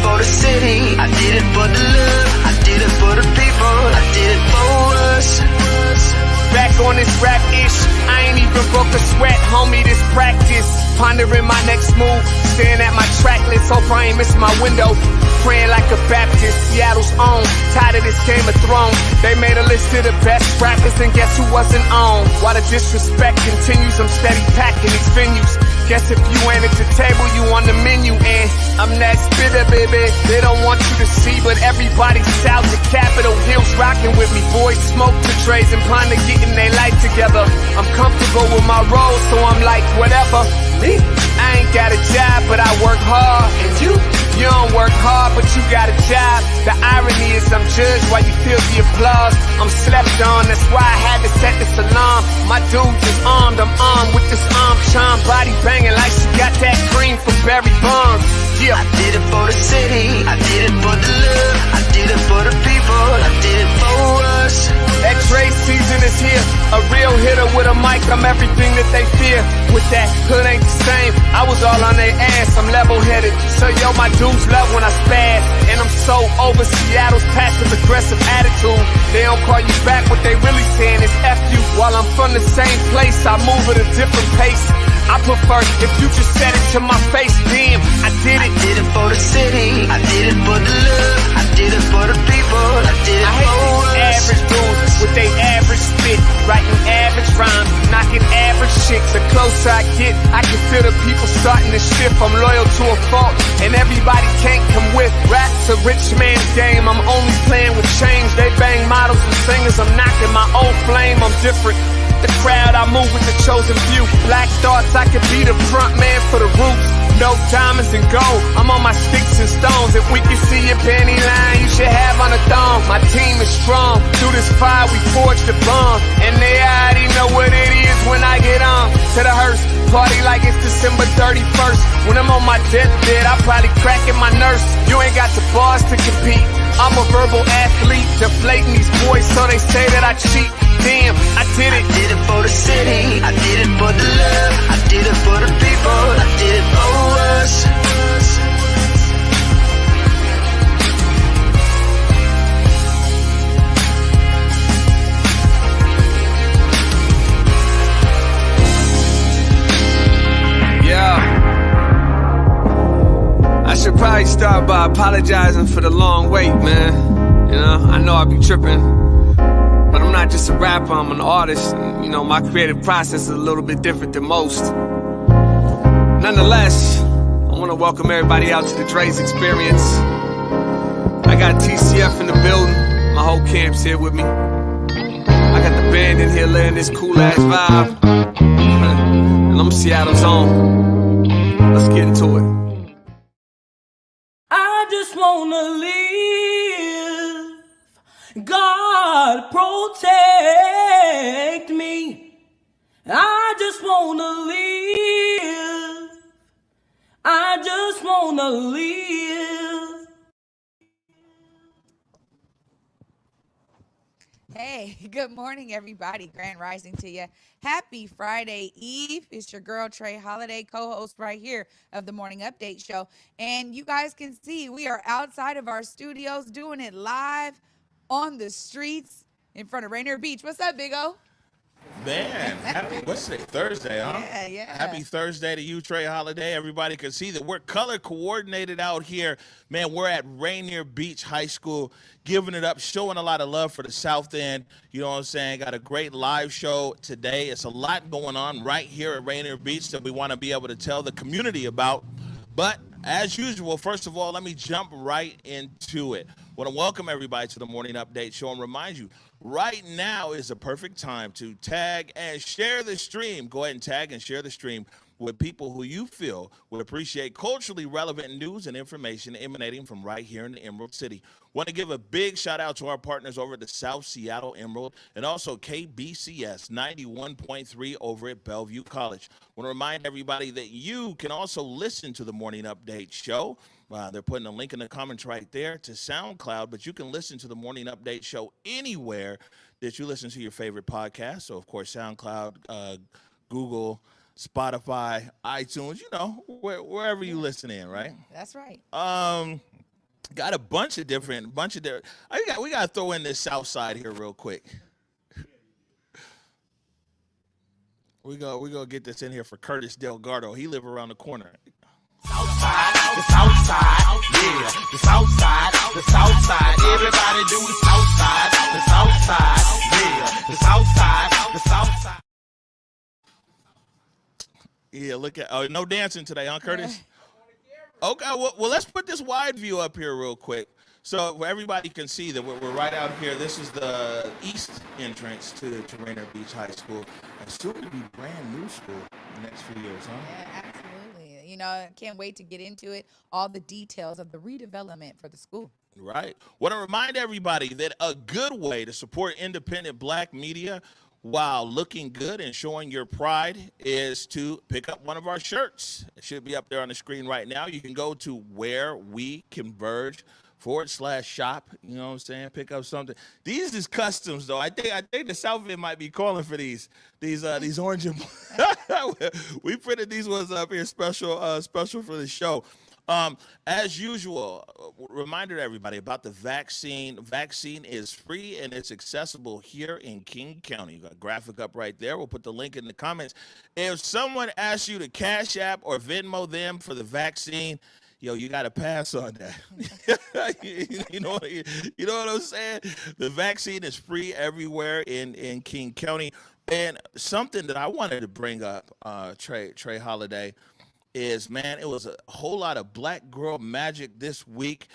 for the city, I did it for the love, I did it for the people, I did it for us. Back on this rap-ish, I ain't even broke a sweat, homie, this practice. Pondering my next move, staring at my track list, hope I ain't miss my window. Praying like a Baptist, Seattle's own, tired of this Game of Thrones. They made a list of the best rappers and guess who wasn't on? While the disrespect continues, I'm steady packing these venues. Guess if you ain't at the table, you on the menu. And I'm that spitter, baby, they don't want you to see, but everybody south of Capitol Hill's rocking with me. Boys smoke the trays and ponder getting their life together. I'm comfortable with my role, so I'm like, whatever. I ain't got a job, but I work hard. And you don't work hard, but you got a job. The irony is I'm judged while you feel the applause. I'm slept on, that's why I had to set this alarm. My dudes is armed, I'm armed with this arm charm. Body banging like she got that cream from Barry Bonds. Yeah. I did it for the city, I did it for the love, I did it for the people, I did it for us. X-ray season is here, a real hitter with a mic, I'm everything that they fear. With that, hood ain't the same, I was all on their ass, I'm level-headed. So yo, my dudes love when I spaz, and I'm so over Seattle's passive-aggressive attitude. They don't call you back, what they really saying is F you. While I'm from the same place, I move at a different pace. I prefer if you just said it to my face, damn, I did it. I did it for the city, I did it for the love, I did it for the people, I did it for us. Average dudes with they average spit, writing average rhymes, knocking average chicks. The closer I get, I can feel the people starting to shift. I'm loyal to a fault, and everybody can't come with. Rap's a rich man's game, I'm only playing with change. They bang models and singers, I'm knocking my own flame, I'm different. The crowd, I move with the chosen few. Black thoughts, I could be the front man for the roots. No diamonds and gold, I'm on my sticks and stones. If we can see your panty line, you should have on a thong. My team is strong, through this fire we forged a bond. And they already know what it is when I get on. To the hearse, party like it's December 31st. When I'm on my deathbed, I'll probably crack in my nurse. You ain't got the bars to compete, I'm a verbal athlete, deflating these boys so they say that I cheat. Damn, I did it. I did it for the city, I did it for the love, I did it for the people, I did it for us. Yeah. I should probably start by apologizing for the long wait, man. You know, I know I be tripping. But I'm not just a rapper, I'm an artist. And, you know, my creative process is a little bit different than most. Nonetheless, I want to welcome everybody out to the Dre's Experience. I got TCF in the building, my whole camp's here with me. I got the band in here laying this cool-ass vibe. And I'm Seattle's own. Let's get into it. I just wanna live. God protect me. I just wanna live. I just wanna live. Hey, good morning, everybody. Grand rising to you. Happy Friday Eve. It's your girl, Trey Holiday, co-host right here of the Morning Update Show. And you guys can see we are outside of our studios doing it live on the streets in front of Rainier Beach. What's up, Big O? Man, what's today? Thursday, huh? Yeah. Happy Thursday to you, Trey Holiday. Everybody can see that we're color coordinated out here. Man, we're at Rainier Beach High School, giving it up, showing a lot of love for the South End. You know what I'm saying? Got a great live show today. It's a lot going on right here at Rainier Beach that we want to be able to tell the community about. But as usual, first of all, let me jump right into it. I want to welcome everybody to the Morning Update Show and remind you, right now is a perfect time to tag and share the stream. Go ahead and tag and share the stream with people who you feel would appreciate culturally relevant news and information emanating from right here in the Emerald City. Want to give a big shout out to our partners over at the South Seattle Emerald and also KBCS 91.3 over at Bellevue College. Want to remind everybody that you can also listen to the Morning Update Show. They're putting a link in the comments right there to SoundCloud, but you can listen to the Morning Update Show anywhere that you listen to your favorite podcast. So, of course, SoundCloud, Google, Spotify, iTunes, you know, wherever you listen in, right? That's right. Got a bunch of different. We got to throw in this South Side here real quick. We gonna get this in here for Curtis Delgado. He live around the corner. Southside, the Southside, yeah, the Southside, the Southside. Everybody do the Southside, the Southside, yeah, the Southside, the Southside. Yeah, look at no dancing today, huh, Curtis? Okay, well, let's put this wide view up here real quick so everybody can see that we're right out here. This is the east entrance to Rainier Beach High School, and soon to be brand new school in the next few years, huh? Yeah, absolutely. You know, I can't wait to get into it, all the details of the redevelopment for the school. Right. Want to remind everybody that a good way to support independent black media while looking good and showing your pride is to pick up one of our shirts. It should be up there on the screen right now. You can go to Where We Converge /shop. You know what I'm saying? Pick up something. These is customs though. I think the South End might be calling for these orange and we printed these ones up here special for the show. As usual, reminder to everybody about the vaccine. Vaccine is free and it's accessible here in King County. You got a graphic up right there. We'll put the link in the comments. If someone asks you to Cash App or Venmo them for the vaccine, yo, you got to pass on that. you know what I'm saying? The vaccine is free everywhere in King County. And something that I wanted to bring up, Trey Holiday, is, man, it was a whole lot of black girl magic this week.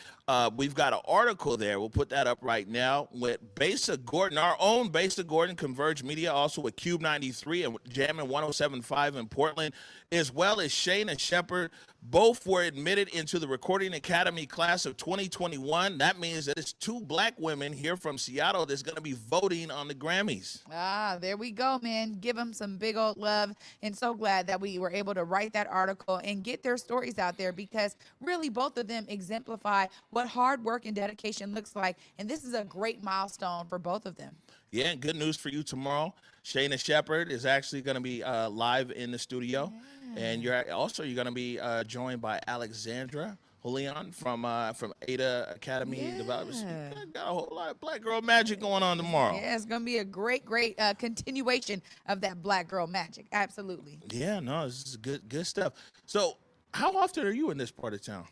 We've got an article there. We'll put that up right now with Bethea Gordon, our own Bethea Gordon, Converge Media, also with Cube 93 and Jammin' 107.5 in Portland, as well as Shayna Shepherd. Both were admitted into the Recording Academy class of 2021. That means that it's 2 black women here from Seattle that's going to be voting on the Grammys. Ah, there we go, man. Give them some big old love. And so glad that we were able to write that article and get their stories out there, because really both of them exemplify what hard work and dedication looks like. And this is a great milestone for both of them. Yeah, and good news for you tomorrow. Shayna Shepherd is actually going to be live in the studio. Yeah. And you're going to be joined by Alexandra Julian from Ada Academy Developers. Got a whole lot of black girl magic going on tomorrow. Yeah, it's going to be a great continuation of that black girl magic. Absolutely. Yeah, no, this is good stuff. So how often are you in this part of town?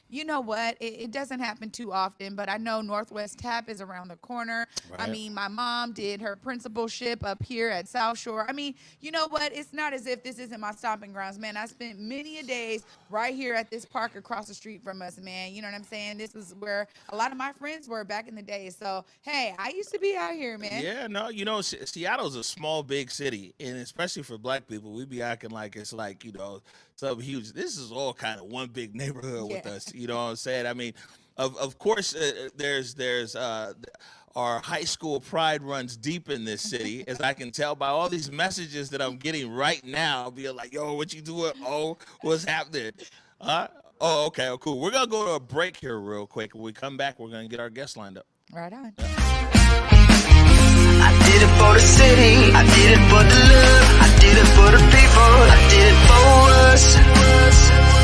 You know what? It doesn't happen too often, but I know Northwest Tap is around the corner. Right. I mean, my mom did her principalship up here at South Shore. I mean, you know what? It's not as if this isn't my stomping grounds, man. I spent many a days right here at this park across the street from us, man. You know what I'm saying? This was where a lot of my friends were back in the day. So, hey, I used to be out here, man. Yeah, no, you know, Seattle's a small, big city, and especially for black people, we be acting like it's like, you know, something huge. This is all kind of one big neighborhood with us. You know what I'm saying? I mean, of course, there's our high school pride runs deep in this city, as I can tell by all these messages that I'm getting right now. Being like, yo, what you doing? Oh, what's happening? Oh, okay, oh, cool. We're gonna go to a break here real quick. When we come back, we're gonna get our guests lined up. Right on. I did it for the city, I did it for the love, I did it for the people, I did it for us.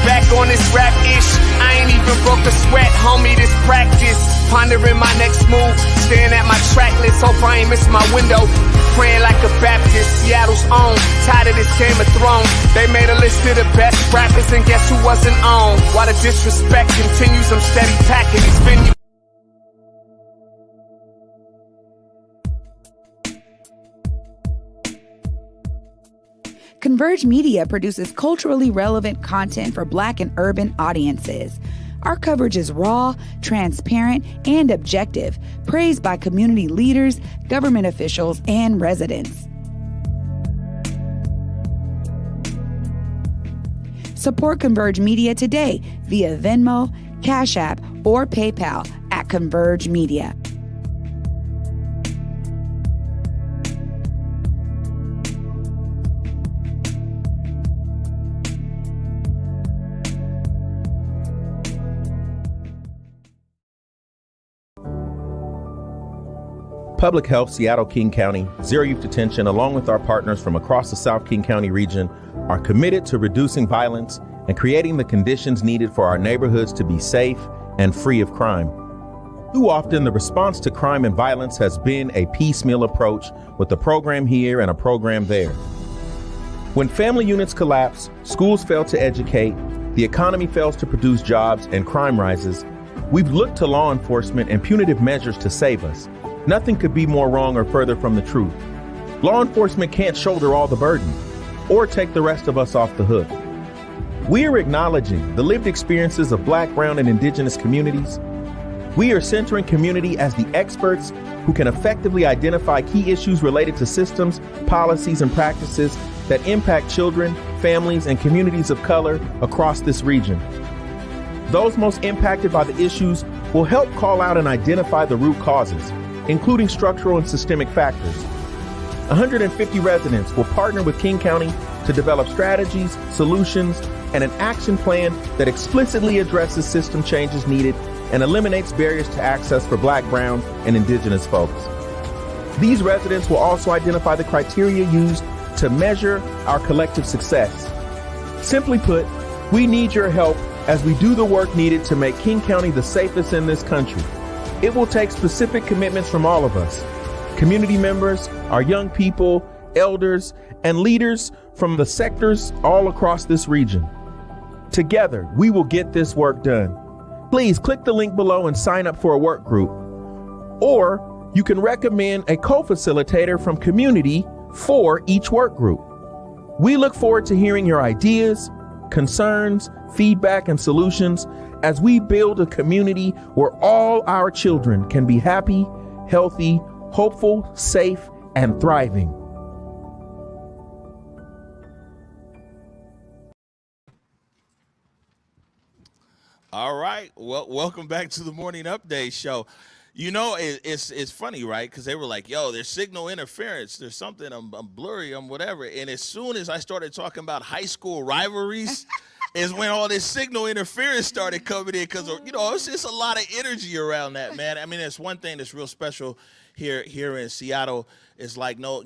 Back on this rap-ish, I ain't even broke a sweat, homie, this practice. Pondering my next move, staring at my track list, hope I ain't miss my window. Praying like a Baptist, Seattle's own, tired of this Game of Thrones. They made a list of the best rappers, and guess who wasn't on? While the disrespect continues, I'm steady packing these venues. Converge Media produces culturally relevant content for Black and urban audiences. Our coverage is raw, transparent, and objective, praised by community leaders, government officials, and residents. Support Converge Media today via Venmo, Cash App, or PayPal at Converge Media. Public Health, Seattle, King County, Zero Youth Detention, along with our partners from across the South King County region, are committed to reducing violence and creating the conditions needed for our neighborhoods to be safe and free of crime. Too often, the response to crime and violence has been a piecemeal approach with a program here and a program there. When family units collapse, schools fail to educate, the economy fails to produce jobs, and crime rises, we've looked to law enforcement and punitive measures to save us. Nothing could be more wrong or further from the truth. Law enforcement can't shoulder all the burden or take the rest of us off the hook. We are acknowledging the lived experiences of Black, brown, and indigenous communities. We are centering community as the experts who can effectively identify key issues related to systems, policies, and practices that impact children, families, and communities of color across this region. Those most impacted by the issues will help call out and identify the root causes, including structural and systemic factors. 150 residents will partner with King County to develop strategies, solutions, and an action plan that explicitly addresses system changes needed and eliminates barriers to access for Black, brown, and indigenous folks. These residents will also identify the criteria used to measure our collective success. Simply put, we need your help as we do the work needed to make King County the safest in this country. It will take specific commitments from all of us, community members, our young people, elders, and leaders from the sectors all across this region. Together, we will get this work done. Please click the link below and sign up for a work group. Or you can recommend a co-facilitator from community for each work group. We look forward to hearing your ideas, concerns, feedback, and solutions as we build a community where all our children can be happy, healthy, hopeful, safe, and thriving. All right. Well, welcome back to the Morning Update Show. You know, it's funny, right? Because they were like, yo, there's signal interference. There's something, I'm blurry, I'm whatever. And as soon as I started talking about high school rivalries, is when all this signal interference started coming in. Because, you know, it's just a lot of energy around that, man. I mean, it's one thing that's real special here in Seattle. It's like, no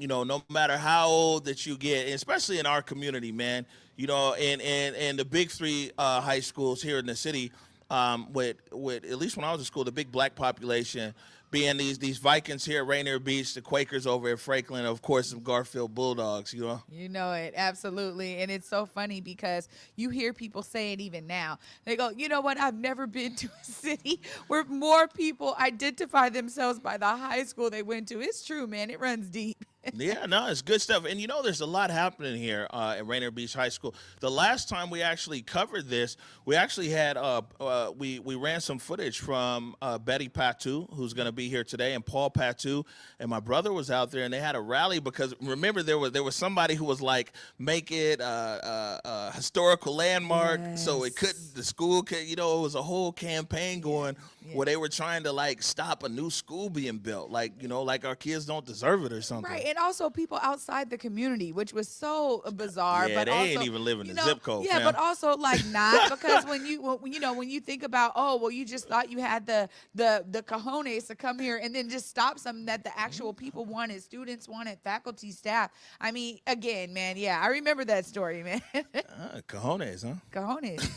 matter how old that you get, especially in our community, man, you know, and the big three high schools here in the city, with at least when I was in school, the big Black population being these Vikings here at Rainier Beach, the Quakers over at Franklin, of course, some Garfield Bulldogs, you know? You know it, absolutely. And it's so funny because you hear people say it even now. They go, you know what, I've never been to a city where more people identify themselves by the high school they went to. It's true, man. It runs deep. Yeah, no, it's good stuff. And, you know, there's a lot happening here at Rainier Beach High School. The last time we actually covered this, we actually had, we ran some footage from Betty Patu, who's going to be here today, and Paul Patu, and my brother was out there, and they had a rally because, remember, there was somebody who was like, make it a historical landmark, yes. So it couldn't, the school could, you know, it was a whole campaign going where they were trying to, like, stop a new school being built, like, you know, like our kids don't deserve it or something. Right, and also people outside the community, which was so bizarre. Yeah, but they also, ain't even living the zip code. Yeah, fam. but also like not because when you think about, oh well, you just thought you had the cojones to come here and then just stop something that the actual people wanted, students wanted, faculty, staff. I mean, again, man, yeah, I remember that story, man. Cojones, huh? Cojones.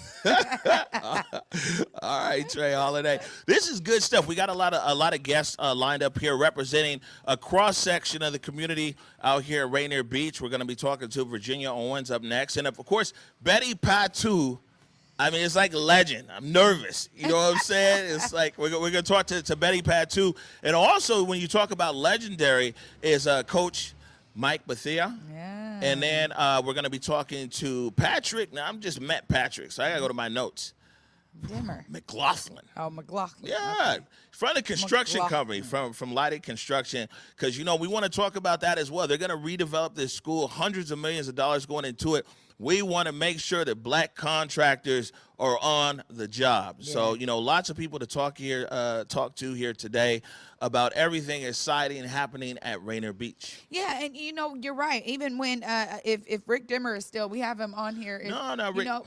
All right, Trey Holiday. This is good stuff. We got a lot of guests lined up here representing a cross section of the community out here at Rainier Beach. We're going to be talking to Virginia Owens up next, and of course Betty Patu. I mean, it's like a legend. I'm nervous. You know what I'm saying? It's like we're going to talk to Betty Patu, and also when you talk about legendary is Coach Mike Bethea. Yeah. And then we're going to be talking to Patrick. Now I'm just met Patrick, so I got to go to my notes. Dimmer. McGlothlin. Oh, McGlothlin. Yeah, okay. From the construction company, from Lighted Construction, because, you know, we want to talk about that as well. They're going to redevelop this school, hundreds of millions of dollars going into it. We want to make sure that Black contractors are on the job. Yeah. So, you know, lots of people to talk to here today about everything exciting happening at Rainier Beach. Yeah, and you know, you're right. Even when if Rick Dimmer is still, we have him on here. No, Rick. You know,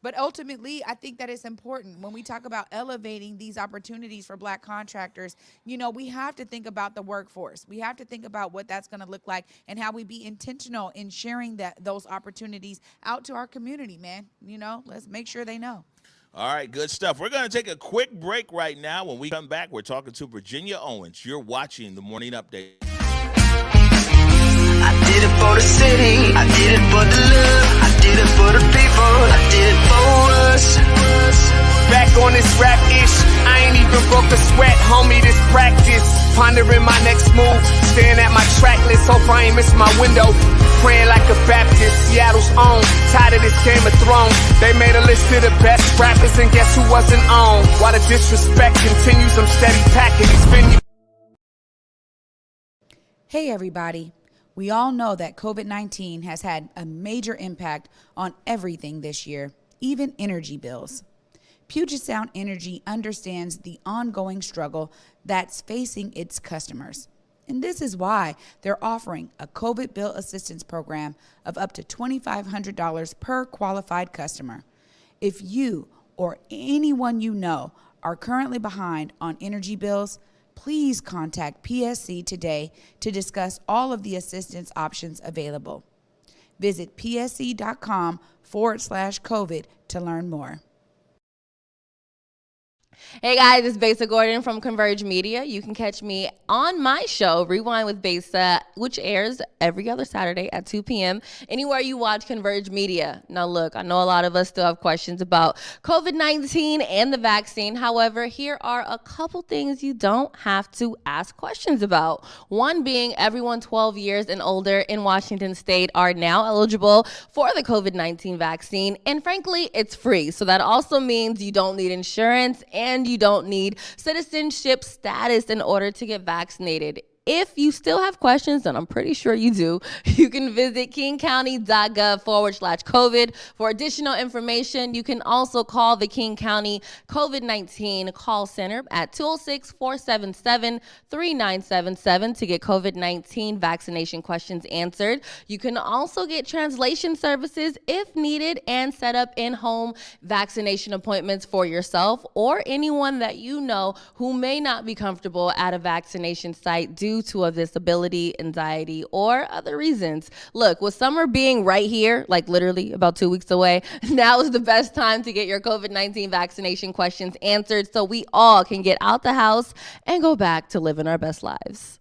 but ultimately, I think that it's important when we talk about elevating these opportunities for Black contractors. You know, we have to think about the workforce. We have to think about what that's going to look like and how we be intentional in sharing those opportunities out to our community, man. You know, let's make sure they know. All right, good stuff. We're going to take a quick break right now. When we come back, we're talking to Virginia Owens. You're watching the Morning Update. I did it for the city, I did it for the love, I did it for the people, I did it for us. Back on this rap ish, I ain't even broke a sweat, homie, this practice. Pondering my next move, staring at my track list, hope I ain't miss my window. Praying like a Baptist, Seattle's own. Tired of this Game of Thrones. They made a list of the best rappers, and guess who wasn't on? While the disrespect continues, I'm steady packing these venues. Hey, everybody. We all know that COVID-19 has had a major impact on everything this year, even energy bills. Puget Sound Energy understands the ongoing struggle that's facing its customers. And this is why they're offering a COVID bill assistance program of up to $2,500 per qualified customer. If you or anyone you know are currently behind on energy bills, please contact PSC today to discuss all of the assistance options available. Visit psc.com/COVID to learn more. Hey guys, it's Bethea Gordon from Converge Media. You can catch me on my show, Rewind with Bethea, which airs every other Saturday at 2 p.m. anywhere you watch Converge Media. Now look, I know a lot of us still have questions about COVID-19 and the vaccine. However, here are a couple things you don't have to ask questions about. One being everyone 12 years and older in Washington State are now eligible for the COVID-19 vaccine. And frankly, it's free. So that also means you don't need insurance and you don't need citizenship status in order to get vaccinated. If you still have questions, and I'm pretty sure you do, you can visit kingcounty.gov/COVID for additional information. You can also call the King County COVID-19 call center at 206-477-3977 to get COVID-19 vaccination questions answered. You can also get translation services if needed and set up in-home vaccination appointments for yourself or anyone that you know who may not be comfortable at a vaccination site due to a disability, anxiety, or other reasons. Look, with summer being right here, like literally about 2 weeks away, now is the best time to get your COVID-19 vaccination questions answered so we all can get out the house and go back to living our best lives.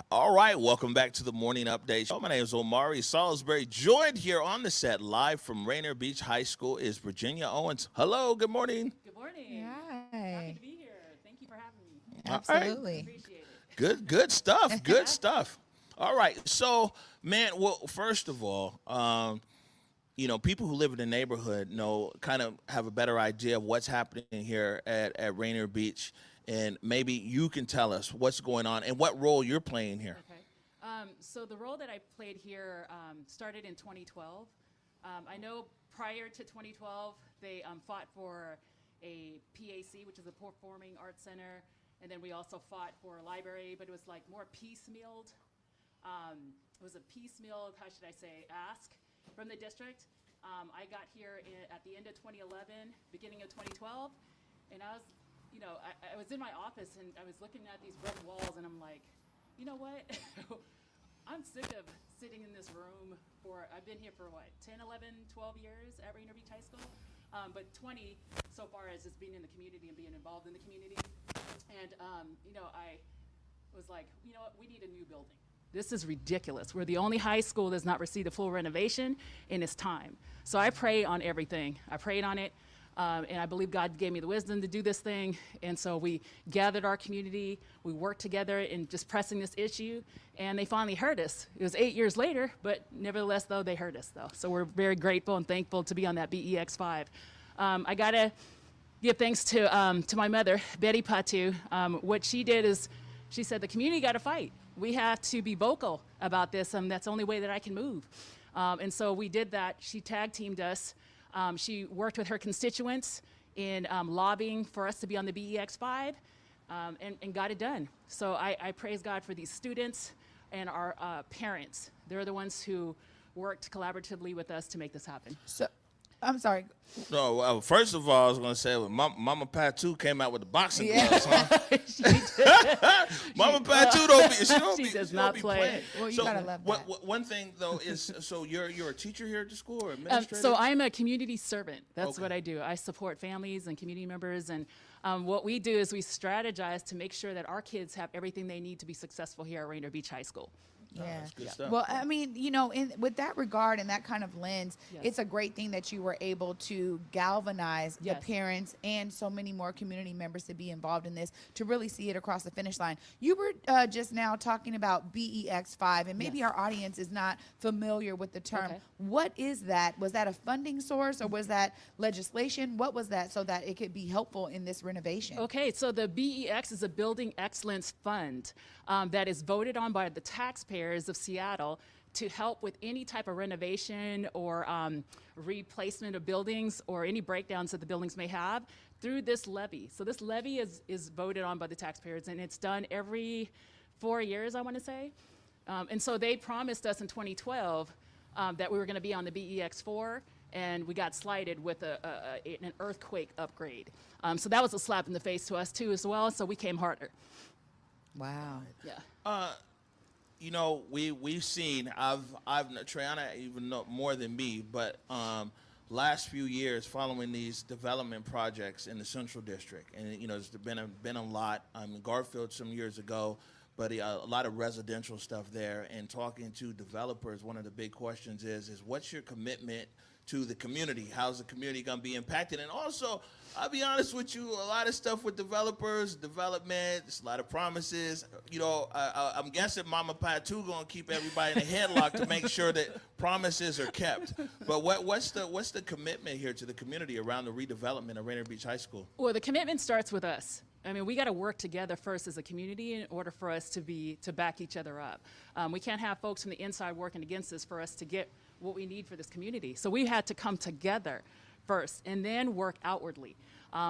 All right, welcome back to the Morning Update Show. My name is Omari Salisbury. Joined here on the set live from Rainier Beach High School is Virginia Owens. Hello, good morning. Good morning. Hi. Happy to be here. Thank you for having me. Absolutely. Appreciate it. Good stuff. Good stuff. All right. So, man, well, first of all, you know, people who live in the neighborhood kind of have a better idea of what's happening here at Rainier Beach. And maybe you can tell us what's going on and what role you're playing here. Okay. So the role that I played here started in 2012. I know prior to 2012, they fought for a PAC, which is a Performing Arts Center, and then we also fought for a library, but it was like more piecemealed. It was a piecemeal, how should I say, ask from the district. I got here at the end of 2011, beginning of 2012, and I was, I was in my office and I was looking at these brick walls, and I'm like, you know what? I'm sick of sitting in this room I've been here for what, 10, 11, 12 years at Rainier Beach High School? But 20 so far as just being in the community and being involved in the community. And, I was like, you know what, we need a new building. This is ridiculous. We're the only high school that's not received a full renovation in its time. So I pray on everything. I prayed on it. And I believe God gave me the wisdom to do this thing. And so we gathered our community. We worked together in just pressing this issue. And they finally heard us. It was 8 years later, but nevertheless, though, they heard us, though. So we're very grateful and thankful to be on that BEX5. I got to give thanks to my mother, Betty Patu. What she did is she said, the community got to fight. We have to be vocal about this. That's the only way that I can move. And so we did that. She tag teamed us. She worked with her constituents in lobbying for us to be on the BEX5 and got it done. So I praise God for these students and our parents. They're the ones who worked collaboratively with us to make this happen. I'm sorry. No, first of all, I was going to say, Mama Patu came out with the boxing gloves, huh? Mama Patu She does not be play. playing. Well, you gotta love that. One thing, though, is, so you're a teacher here at the school or administrator? So I'm a community servant. That's Okay. what I do. I support families and community members. And what we do is we strategize to make sure that our kids have everything they need to be successful here at Rainier Beach High School. Yeah. That's good stuff. Well, I mean, with that regard and that kind of lens, Yes. it's a great thing that you were able to galvanize Yes. the parents and so many more community members to be involved in this, to really see it across the finish line. You were just now talking about BEX5, and maybe Yes. our audience is not familiar with the term. Okay. What is that? Was that a funding source or was that legislation? What was that so that it could be helpful in this renovation? Okay, so the BEX is a Building Excellence Fund that is voted on by the taxpayers of Seattle to help with any type of renovation or replacement of buildings or any breakdowns that the buildings may have through this levy. So this levy is voted on by the taxpayers, and it's done every 4 years, I want to say. And so they promised us in 2012 that we were going to be on the BEX4, and we got slighted with an earthquake upgrade. So that was a slap in the face to us too as well, so we came harder. Wow. Yeah. You know, we've seen, Triana even know more than me, but last few years following these development projects in the Central District, and you know, there's been a lot. Garfield some years ago, but a lot of residential stuff there. And talking to developers, one of the big questions is what's your commitment to the community? How's the community going to be impacted? And also, I'll be honest with you, a lot of stuff with developers, development, there's a lot of promises. You know, I'm guessing Mama Patu going to keep everybody in a headlock to make sure that promises are kept. But what's the commitment here to the community around the redevelopment of Rainier Beach High School? Well, the commitment starts with us. I mean, we got to work together first as a community in order for us to back each other up. We can't have folks from the inside working against us for us to get what we need for this community. So we had to come together first and then work outwardly.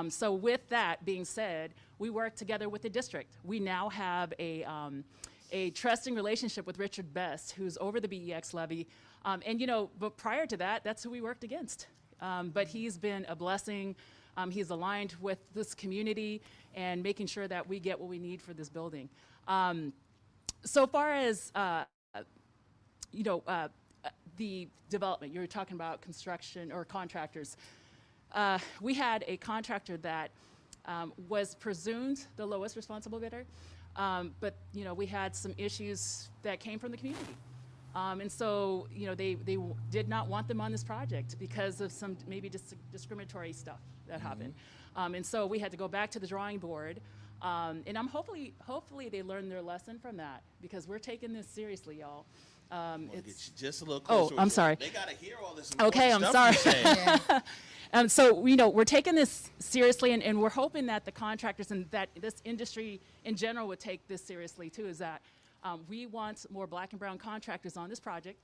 So with that being said, we work together with the district. We now have a trusting relationship with Richard Best, who's over the BEX levy. And you know, but prior to that, that's who we worked against. But he's been a blessing. He's aligned with this community and making sure that we get what we need for this building. So far as, the development, you're talking about construction or contractors. We had a contractor that was presumed the lowest responsible bidder, but you know, we had some issues that came from the community. And so, you know, they did not want them on this project because of some maybe discriminatory stuff that happened. And so we had to go back to the drawing board. And I'm hopefully they learned their lesson from that, because we're taking this seriously, y'all. Get you just a little closer. I'm sorry. They got to hear all this. Okay, I'm stuff sorry. you're saying. So, you know, we're taking this seriously, and we're hoping that the contractors and that this industry in general would take this seriously too, is that we want more black and brown contractors on this project.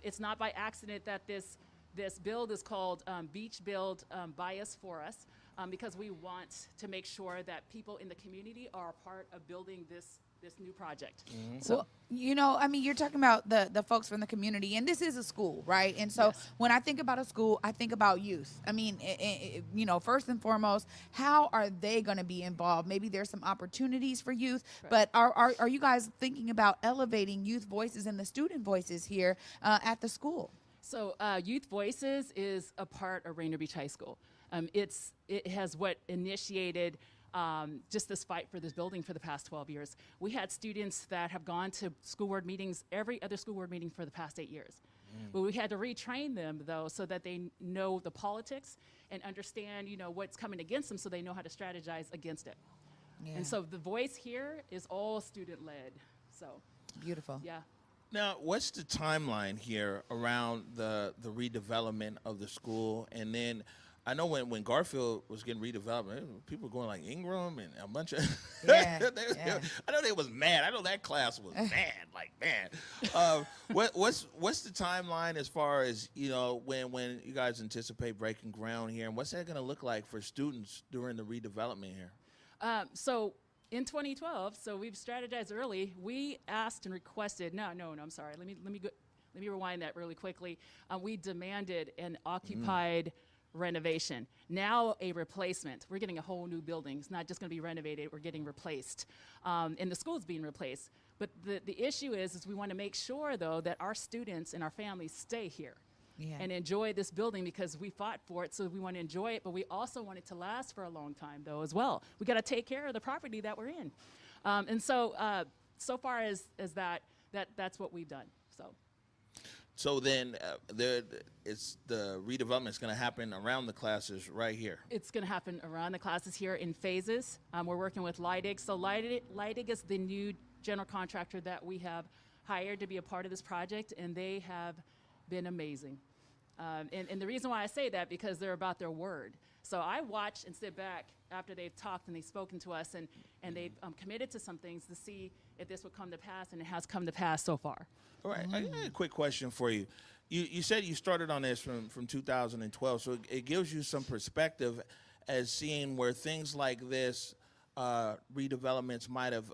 It's not by accident that this build is called Beach Build Bias for Us, because we want to make sure that people in the community are a part of building this new project. So, Well, you know, I mean, you're talking about the folks from the community, and this is a school, right? And so Yes. when I think about a school, I think about youth. I mean, you know, first and foremost, how are they going to be involved? Maybe there's some opportunities for youth, but are you guys thinking about elevating youth voices and the student voices here at the school? So Youth Voices is a part of Rainier Beach High School. It has what initiated just this fight for this building for the past 12 years. We had students that have gone to school board meetings, every other school board meeting for the past 8 years. But we had to retrain them, though, so that they know the politics and understand, you know, what's coming against them, so they know how to strategize against it. Yeah. And so the voice here is all student-led. So, Beautiful. yeah. Now, what's the timeline here around the redevelopment of the school? And then I know when Garfield was getting redeveloped, people were going like Ingram and a bunch of. Yeah, yeah. I know they was mad. I know that class was mad, like mad. What's the timeline as far as, you know, when you guys anticipate breaking ground here, and what's that going to look like for students during the redevelopment here? So in 2012, so we've strategized early. We asked and requested. No, I'm sorry. Let let me rewind that really quickly. We demanded an occupied renovation. Now a replacement. We're getting a whole new building. It's not just going to be renovated. We're getting replaced. And the school's being replaced. But the issue is we want to make sure, though, that our students and our families stay here. Yeah. And enjoy this building because we fought for it, so we want to enjoy it, but we also want it to last for a long time, though, as well. We got to take care of the property that we're in. And so far as that's what we've done. So then it's the redevelopment is going to happen around the classes right here. It's going to happen around the classes here in phases. We're working with Leidig. So Leidig is the new general contractor that we have hired to be a part of this project, and they have been amazing. And the reason why I say that, because they're about their word. So I watch and sit back after they've talked and they've spoken to us, and they've committed to some things to see if this would come to pass, and it has come to pass so far. All right, I got a quick question for you. You said you started on this from 2012, so it gives you some perspective as seeing where things like this redevelopments might have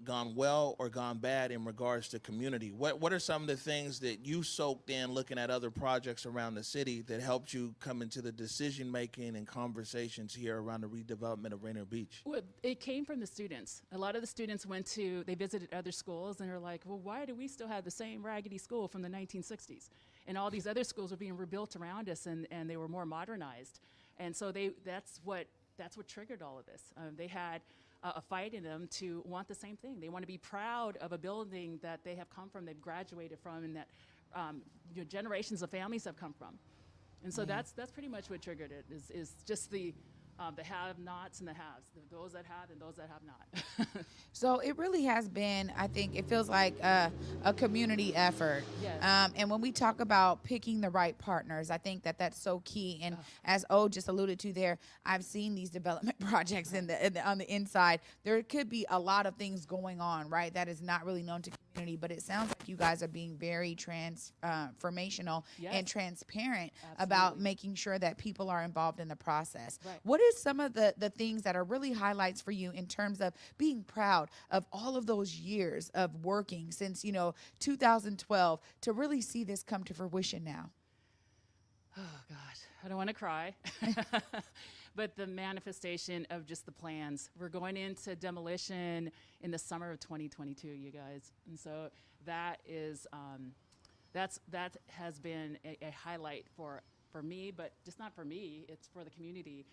gone well or gone bad in regards to community. What are some of the things that you soaked in looking at other projects around the city that helped you come into the decision making and conversations here around the redevelopment of Rainier Beach? Well, it came from the students. A lot of the students they visited other schools, and they're like, well, why do we still have the same raggedy school from the 1960s? And all these other schools were being rebuilt around us, and they were more modernized. And so that's what triggered all of this. They had a fight in them to want the same thing. They want to be proud of a building that they have come from, they've graduated from, and that generations of families have come from. And so that's pretty much what triggered it, is just the have-nots and the haves, those that have and those that have not. So it really has been, I think, it feels like a community effort. Yes. And when we talk about picking the right partners, I think that's so key. And as O just alluded to there, I've seen these development projects on the inside. There could be a lot of things going on, right, that is not really known to community, but it sounds like you guys are being very transformational and transparent about making sure that people are involved in the process. Right. What is some of the things that are really highlights for you in terms of being proud of all of those years of working since 2012 to really see this come to fruition now? Oh gosh, I don't want to cry. But the manifestation of just the plans. We're going into demolition in the summer of 2022, you guys. And so that is that has been a highlight for me, but just not for me, it's for the community.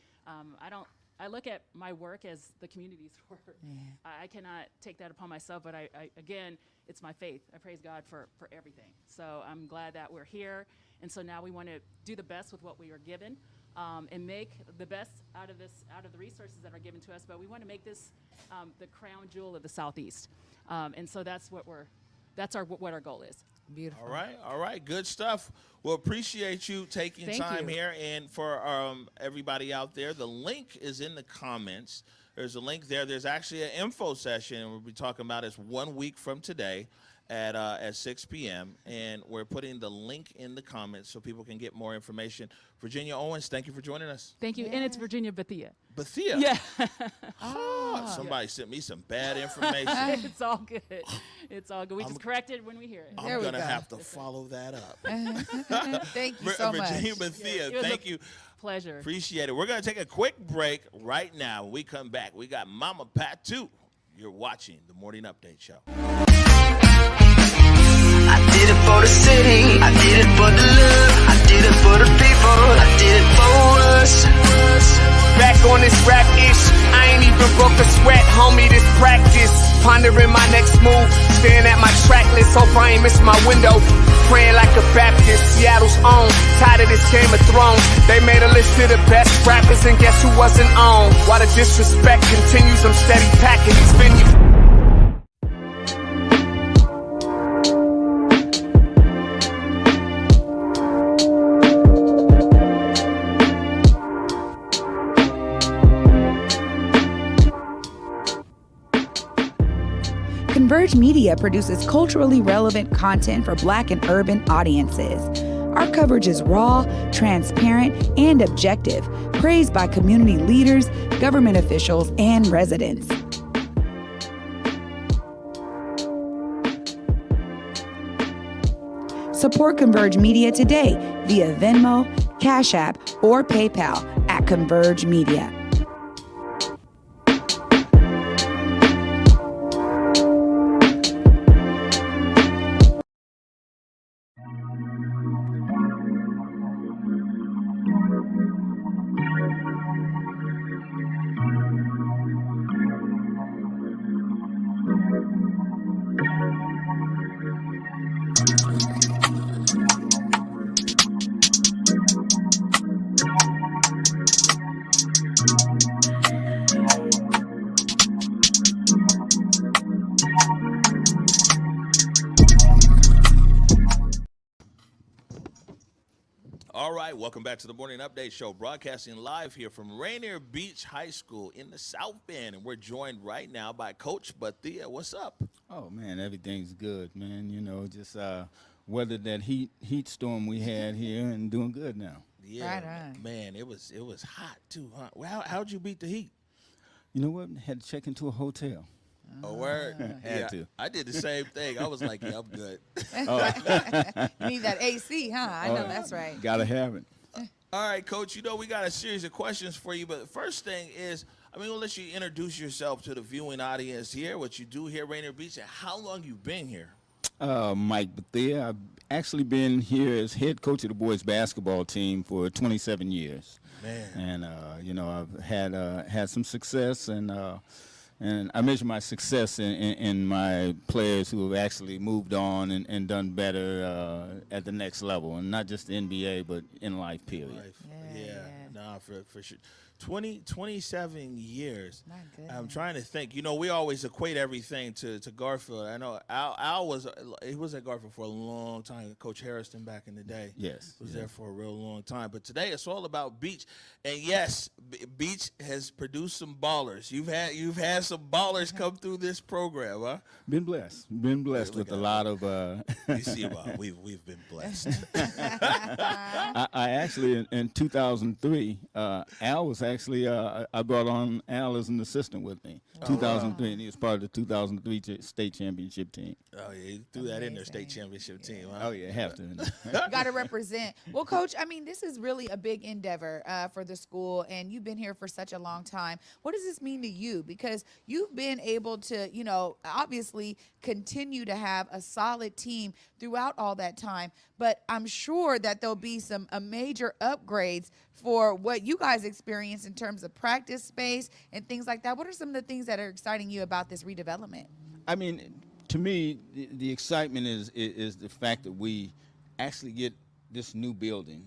I look at my work as the community's work. Yeah. I cannot take that upon myself, but I again, it's my faith. I praise God for everything. So I'm glad that we're here. And so now we want to do the best with what we are given, and make the best out of the resources that are given to us. But we want to make this the crown jewel of the Southeast. And so that's what our goal is. Beautiful. All right, good stuff. Well, appreciate you taking time here. And for everybody out there, the link is in the comments. There's a link there. There's actually an info session, and we'll be talking about it 1 week from today at 6 p.m. And we're putting the link in the comments so people can get more information. Virginia Owens, thank you for joining us. Thank you. Yes. And it's Virginia Bethea. Bethea? Yeah. Somebody sent me some bad information. It's all good. It's all good. We just correct it when we hear it. I'm going to have to follow that up. Thank you so much. Virginia Bethea, thank you. Pleasure. Appreciate it. We're going to take a quick break right now. When we come back, we got Mama Patu. You're watching the Morning Update Show. I did it for the city, I did it for the love, I did it for the people, I did it for us. Back on this rap ish, I ain't even broke a sweat, homie, this practice. Pondering my next move, staring at my track list, hope I ain't miss my window. Praying like a Baptist, Seattle's own, tired of this Game of Thrones. They made a list of the best rappers and guess who wasn't on? While the disrespect continues, I'm steady packing these venues. Converge Media produces culturally relevant content for Black and urban audiences. Our coverage is raw, transparent, and objective, praised by community leaders, government officials, and residents. Support Converge Media today via Venmo, Cash App, or PayPal at Converge Media. All right, welcome back to the Morning Update Show, broadcasting live here from Rainier Beach High School in the South Bend, and we're joined right now by Coach Bethea. What's up? Oh man, everything's good, man. You know, just weathered that heat storm we had here and doing good now. Yeah, Right on. man, it was hot too, huh? Well, how'd you beat the heat? You know what? Had to check into a hotel. A word? Had to. I did the same thing. I was like, yeah, I'm good. You need that AC, huh? I know that's right. Gotta have it. All right, Coach, you know we got a series of questions for you, but the first thing is, we'll let you introduce yourself to the viewing audience here, what you do here at Rainier Beach, and how long you've been here. Mike Bethea. I've actually been here as head coach of the boys basketball team for 27 years. Man. And you know, I've had some success, and I measure my success in my players who have actually moved on and done better at the next level, and not just the NBA, but in life, period. Yeah. Nah, for sure. 27 years. My goodness. I'm trying to think. You know, we always equate everything to Garfield. I know Al was at Garfield for a long time. Coach Harrison back in the day. Yes. Was there for a real long time. But today it's all about Beach. And yes, Beach has produced some ballers. You've had some ballers come through this program, huh? Been blessed with a lot of. You see, we've been blessed. I actually in 2003, Al was actually I brought on Al as an assistant with me. 2003, and he was part of the 2003 state championship team. Oh yeah, you threw that in their state championship team. Huh? Oh yeah, have to. Got to represent. Well, Coach, this is really a big endeavor for the school, and you've been here for such a long time. What does this mean to you? Because you've been able to, obviously continue to have a solid team throughout all that time, but I'm sure that there'll be some major upgrades for what you guys experience in terms of practice space and things like that. What are some of the things that are exciting you about this redevelopment? To me, the excitement is the fact that we actually get this new building.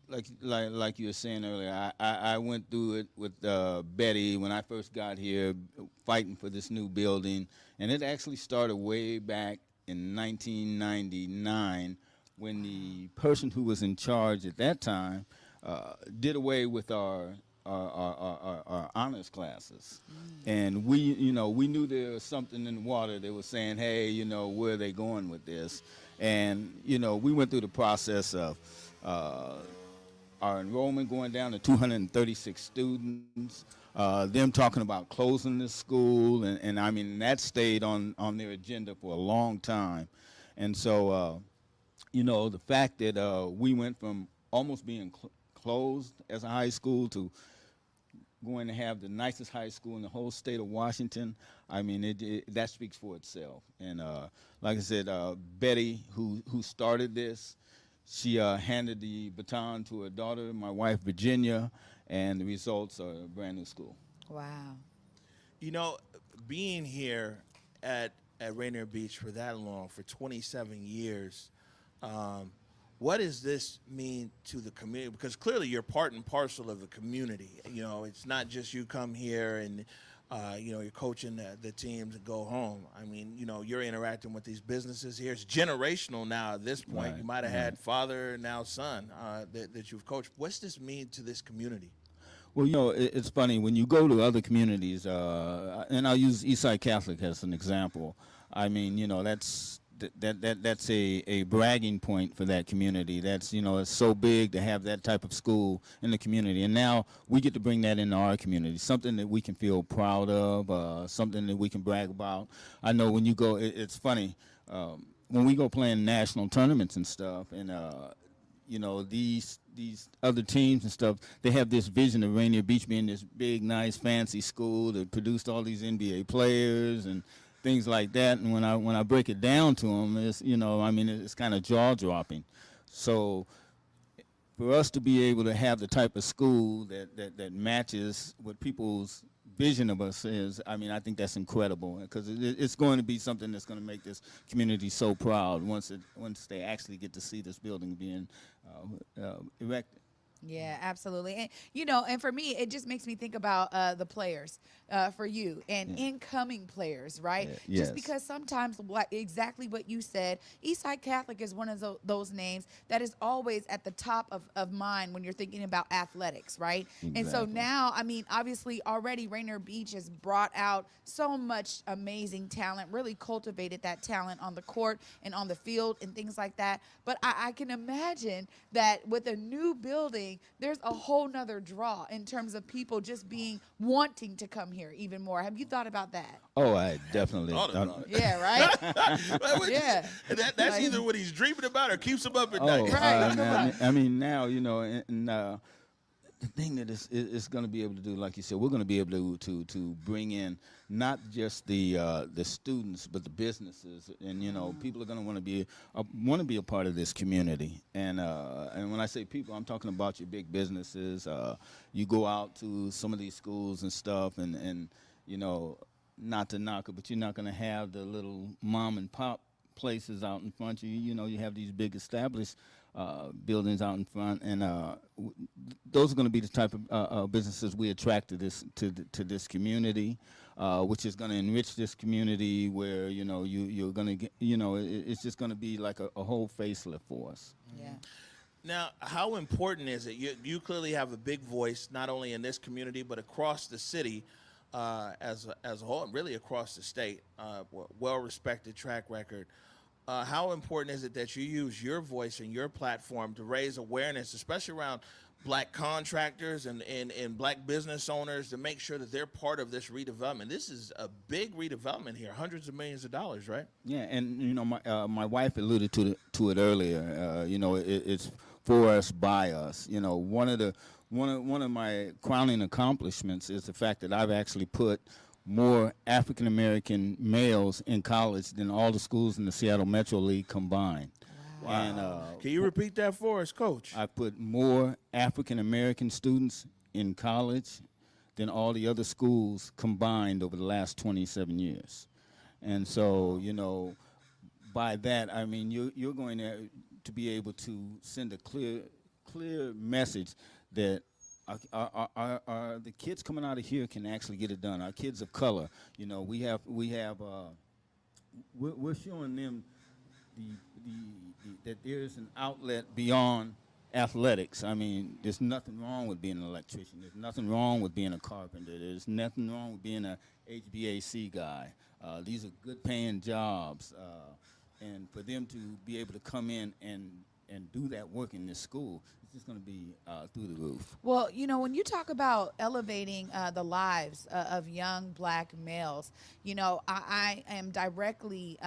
Like you were saying earlier, I went through it with Betty when I first got here, fighting for this new building, and it actually started way back in 1999 when the person who was in charge at that time did away with our honors classes. And we knew there was something in the water. They were saying, hey, where are they going with this? And, we went through the process of our enrollment going down to 236 students, them talking about closing the school, and that stayed on their agenda for a long time. And so, the fact that we went from almost being closed as a high school to going to have the nicest high school in the whole state of Washington, that speaks for itself. And like I said, Betty, who started this, she handed the baton to her daughter, my wife, Virginia, and the results are a brand new school. Wow. Being here at Rainier Beach for that long, for 27 years, what does this mean to the community? Because clearly you're part and parcel of the community. It's not just you come here and, you're coaching the teams and go home. You're interacting with these businesses here. It's generational now at this point. Right, You might have had father, now son, that you've coached. What's this mean to this community? Well, it's funny. When you go to other communities, and I'll use Eastside Catholic as an example, that's a bragging point for that community. That's, it's so big to have that type of school in the community. And now we get to bring that into our community, something that we can feel proud of, something that we can brag about. I know when you go, it's funny, when we go playing national tournaments and stuff, and you know, these other teams and stuff, they have this vision of Rainier Beach being this big, nice, fancy school that produced all these NBA players and things like that. And when I break it down to them, it's, you know, I mean, it's kind of jaw dropping. So for us to be able to have the type of school that matches what people's vision of us is, I mean, I think that's incredible, because it's going to be something that's going to make this community so proud once they actually get to see this building being erected. Yeah, absolutely. And, you know, and for me, it just makes me think about the players for you and incoming players, right? Yes. Just because sometimes exactly what you said, Eastside Catholic is one of those names that is always at the top of mind when you're thinking about athletics, right? Exactly. And so now, I mean, obviously already Rainier Beach has brought out so much amazing talent, really cultivated that talent on the court and on the field and things like that. But I can imagine that with a new building, there's a whole nother draw in terms of people just wanting to come here even more. Have you thought about that? Oh, I definitely. Yeah, right? Yeah. That's either what he's dreaming about or keeps him up at night. Right. I mean, now, you know, and the thing that is going to be able to do, like you said, we're going to be able to bring in not just the students, but the businesses, and you know, people are going to want to be a part of this community. And when I say people, I'm talking about your big businesses. You go out to some of these schools and stuff, and you know, not to knock it, but you're not going to have the little mom and pop places out in front. You know, you have these big established buildings out in front, and those are going to be the type of businesses we attract to this community, which is going to enrich this community. Where you know you're going to get, you know, it's just going to be like a whole facelift for us. Yeah. Now, how important is it? You clearly have a big voice, not only in this community but across the city as a whole, and really across the state. Well-respected track record. How important is it that you use your voice and your platform to raise awareness, especially around black contractors and black business owners, to make sure that they're part of this redevelopment? This is a big redevelopment here, hundreds of millions of dollars, right? Yeah, and you know, my wife alluded to it earlier. You know, it's for us, by us. You know, one of my crowning accomplishments is the fact that I've actually put more African American males in college than all the schools in the Seattle Metro League combined. Wow. And, can you repeat that for us, Coach? I put more African American students in college than all the other schools combined over the last 27 years. And so, you know, by that, I mean, you're going to be able to send a clear message that the kids coming out of here can actually get it done. Our kids of color, you know, we're showing them that there's an outlet beyond athletics. I mean, there's nothing wrong with being an electrician. There's nothing wrong with being a carpenter. There's nothing wrong with being a HVAC guy. These are good paying jobs, and for them to be able to come in and do that work in this school, it's just going to be through the roof. Well, you know, when you talk about elevating the lives of young black males, you know, I am directly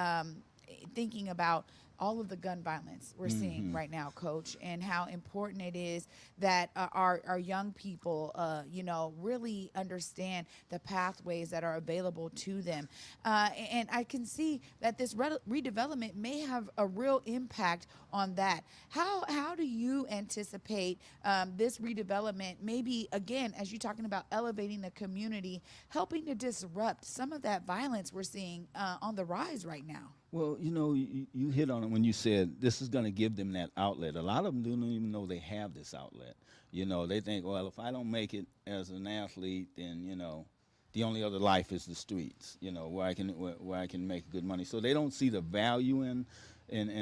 thinking about all of the gun violence we're seeing right now, Coach, and how important it is that our young people, you know, really understand the pathways that are available to them. And I can see that this redevelopment may have a real impact on that. How do you anticipate this redevelopment, maybe, again, as you're talking about elevating the community, helping to disrupt some of that violence we're seeing on the rise right now? Well, you know, you hit on it when you said this is going to give them that outlet. A lot of them don't even know they have this outlet. You know, they think, well, if I don't make it as an athlete, then, you know, the only other life is the streets, you know, where I can make good money. So they don't see the value in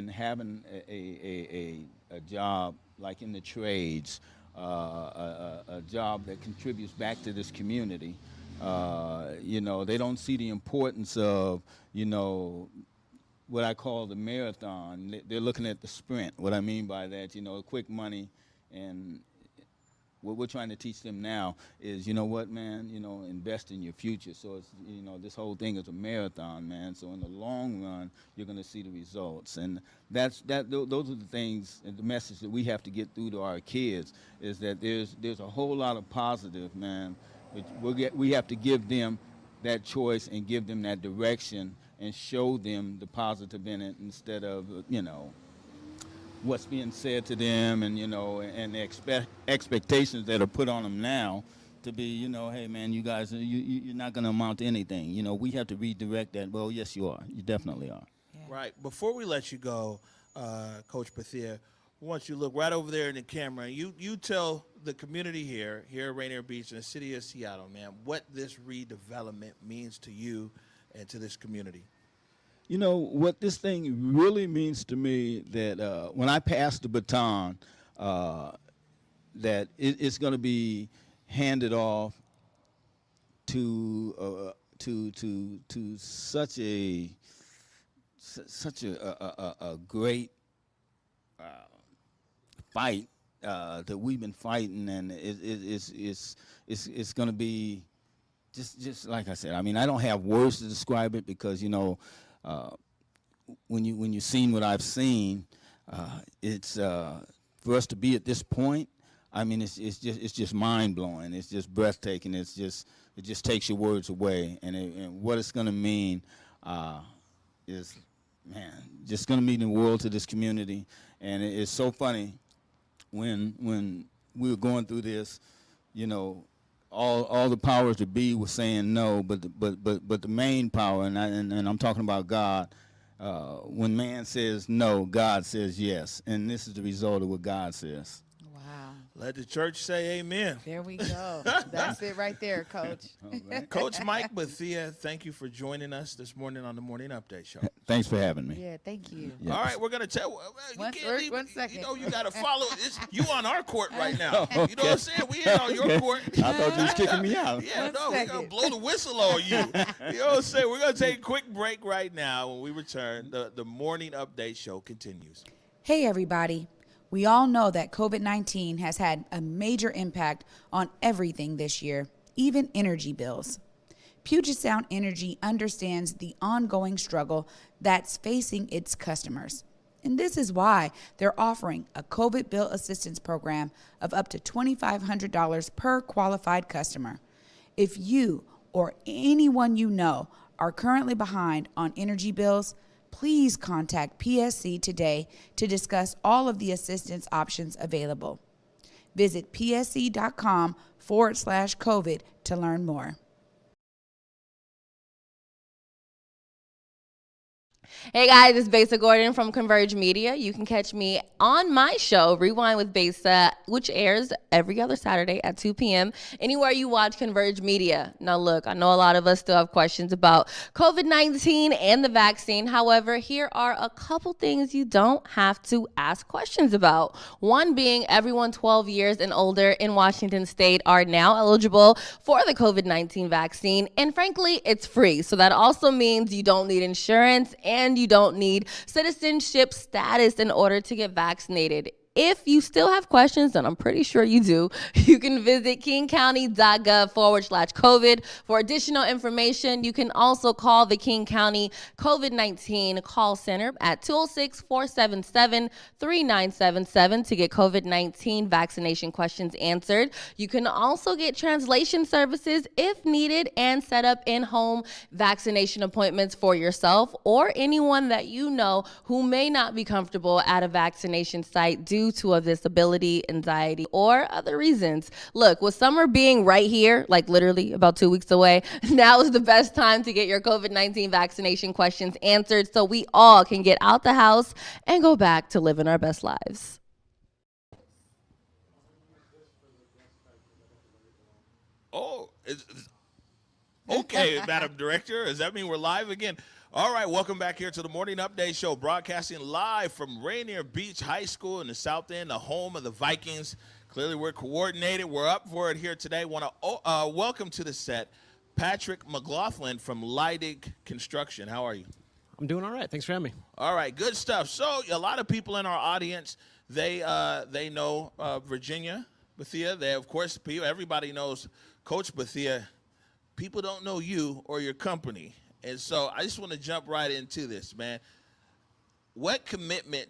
having a job like in the trades, a job that contributes back to this community. You know, they don't see the importance of, you know, what I call the marathon. They're looking at the sprint. What I mean by that, you know, quick money and what we're trying to teach them now is, you know what, man, invest in your future. So it's, this whole thing is a marathon, man. So in the long run, you're going to see the results. And those are the things, and the message that we have to get through to our kids is that there's a whole lot of positive, man. We have to give them that choice and give them that direction and show them the positive in it instead of, what's being said to them and, and the expectations that are put on them now to be, hey, man, you guys, you're not going to amount to anything. We have to redirect that. Well, yes, you are. You definitely are. Yeah. Right. Before we let you go, Coach Bethea, I want you to look right over there in the camera. You tell the community here at Rainier Beach in the city of Seattle, man, what this redevelopment means to you and to this community. What this thing really means to me, that when I pass the baton, that it's going to be handed off to such a great fight that we've been fighting, and it's going to be just like I said. I mean, I don't have words to describe it because when you've seen what I've seen, it's for us to be at this point. I mean, it's just mind blowing. It's just breathtaking. It just takes your words away. And what it's going to mean is, man, just going to mean the world to this community. And it's so funny when we were going through this, all the powers that be were saying no, but the main power, and I'm talking about God. When man says no, God says yes, and this is the result of what God says. Wow. Let the church say amen. There we go. That's it right there, Coach. Right. Coach Mike Bethea, thank you for joining us this morning on the Morning Update Show. Thanks for having me. Yeah, thank you. Yeah. All right, we're going to tell One second. You got to follow. You on our court right now. Okay. You know what I'm saying? We ain't on your court. I thought you was kicking me out. Yeah, One no, we're going second. to blow the whistle on you. You know what I'm saying? We're going to take a quick break right now. When we return, the Morning Update Show continues. Hey, everybody. We all know that COVID-19 has had a major impact on everything this year, even energy bills. Puget Sound Energy understands the ongoing struggle that's facing its customers. And this is why they're offering a COVID bill assistance program of up to $2,500 per qualified customer. If you or anyone you know are currently behind on energy bills, please contact PSC today to discuss all of the assistance options available. Visit psc.com/COVID to learn more. Hey guys, it's Bethea Gordon from Converge Media. You can catch me on my show, Rewind with Bethea, which airs every other Saturday at 2 p.m. anywhere you watch Converge Media. Now look, I know a lot of us still have questions about COVID-19 and the vaccine. However, here are a couple things you don't have to ask questions about. One being everyone 12 years and older in Washington State are now eligible for the COVID-19 vaccine. And frankly, it's free. So that also means you don't need insurance and you don't need citizenship status in order to get vaccinated. If you still have questions, and I'm pretty sure you do, you can visit kingcounty.gov/COVID for additional information. You can also call the King County COVID-19 call center at 206-477-3977 to get COVID-19 vaccination questions answered. You can also get translation services if needed and set up in-home vaccination appointments for yourself or anyone that you know who may not be comfortable at a vaccination site due to a disability, anxiety, or other reasons. Look, with summer being right here, like literally about 2 weeks away, now is the best time to get your COVID-19 vaccination questions answered so we all can get out the house and go back to living our best lives. Oh, okay, Madam Director. Does that mean we're live again? All right, welcome back here to the Morning Update Show, broadcasting live from Rainier Beach High School in the South End, the home of the Vikings. Clearly, we're coordinated. We're up for it here today. Want to welcome to the set Patrick McGlothlin from Leidig Construction. How are you? I'm doing all right. Thanks for having me. All right, good stuff. So a lot of people in our audience, they know Virginia Bethea, they, of course, everybody knows Coach Bethea. People don't know you or your company. And so I just want to jump right into this, man. What commitment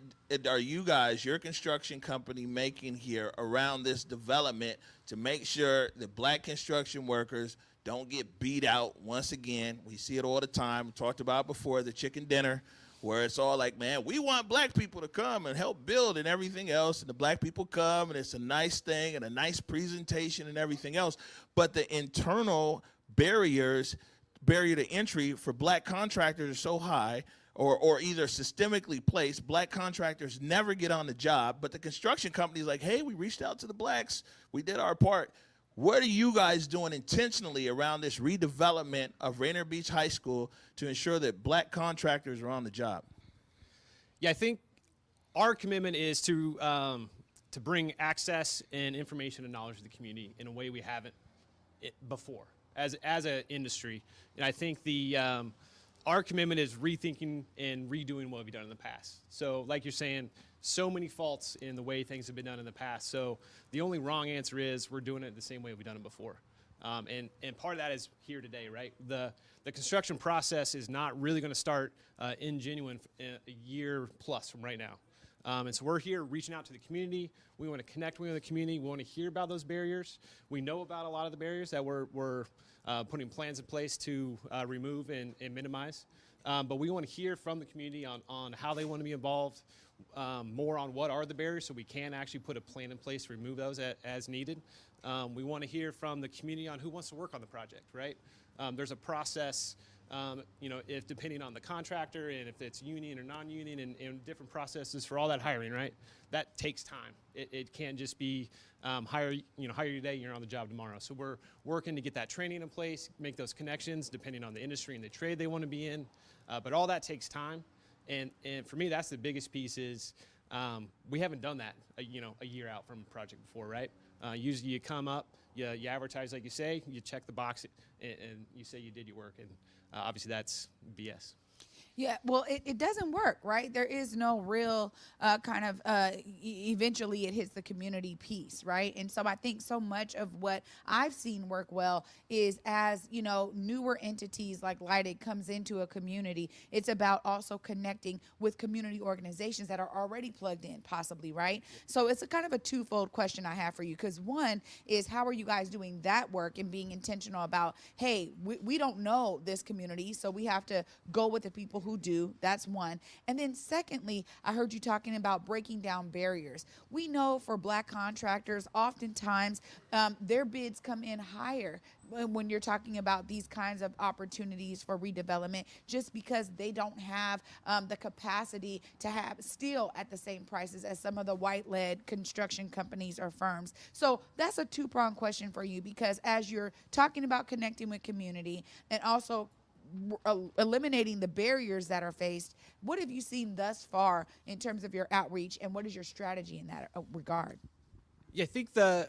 are you guys, your construction company, making here around this development to make sure that black construction workers don't get beat out once again? We see it all the time. We talked about before, the chicken dinner, where it's all like, man, we want black people to come and help build and everything else. And the black people come, and it's a nice thing and a nice presentation and everything else. But the internal barrier to entry for black contractors are so high, or either systemically placed. Black contractors never get on the job, but the construction company's like, hey, we reached out to the blacks. We did our part. What are you guys doing intentionally around this redevelopment of Rainier Beach High School to ensure that black contractors are on the job? Yeah, I think our commitment is to bring access and information and knowledge to the community in a way we haven't before as an industry. And I think our commitment is rethinking and redoing what we've done in the past. So like you're saying, so many faults in the way things have been done in the past. So the only wrong answer is we're doing it the same way we've done it before. And part of that is here today, right? The construction process is not really going to start in genuine a year plus from right now. And so we're here reaching out to the community. We want to connect with the community. We want to hear about those barriers. We know about a lot of the barriers that we're putting plans in place to remove and minimize. But we want to hear from the community on how they want to be involved, more on what are the barriers so we can actually put a plan in place to remove those as needed. We want to hear from the community on who wants to work on the project, right? There's a process, if depending on the contractor and if it's union or non-union and different processes for all that hiring, right? That takes time. It can't just be hire you today, you're on the job tomorrow. So we're working to get that training in place, make those connections depending on the industry and the trade they want to be in. But all that takes time. And for me, that's the biggest piece is we haven't done that, a year out from a project before, right? Usually you come up, you advertise like you say, you check the box, and you say you did your work. And obviously that's BS. Yeah, well, it doesn't work, right? There is no real eventually it hits the community piece, right? And so I think so much of what I've seen work well is as, newer entities like Lighted comes into a community, it's about also connecting with community organizations that are already plugged in, possibly, right? So it's a kind of a twofold question I have for you, because one is how are you guys doing that work and being intentional about, hey, we don't know this community, so we have to go with the people who do. That's one. And then secondly, I heard you talking about breaking down barriers. We know for black contractors, oftentimes their bids come in higher when you're talking about these kinds of opportunities for redevelopment, just because they don't have the capacity to have steel at the same prices as some of the white-led construction companies or firms. So that's a two-pronged question for you, because as you're talking about connecting with community and also eliminating the barriers that are faced, what have you seen thus far in terms of your outreach, and what is your strategy in that regard? Yeah, I think the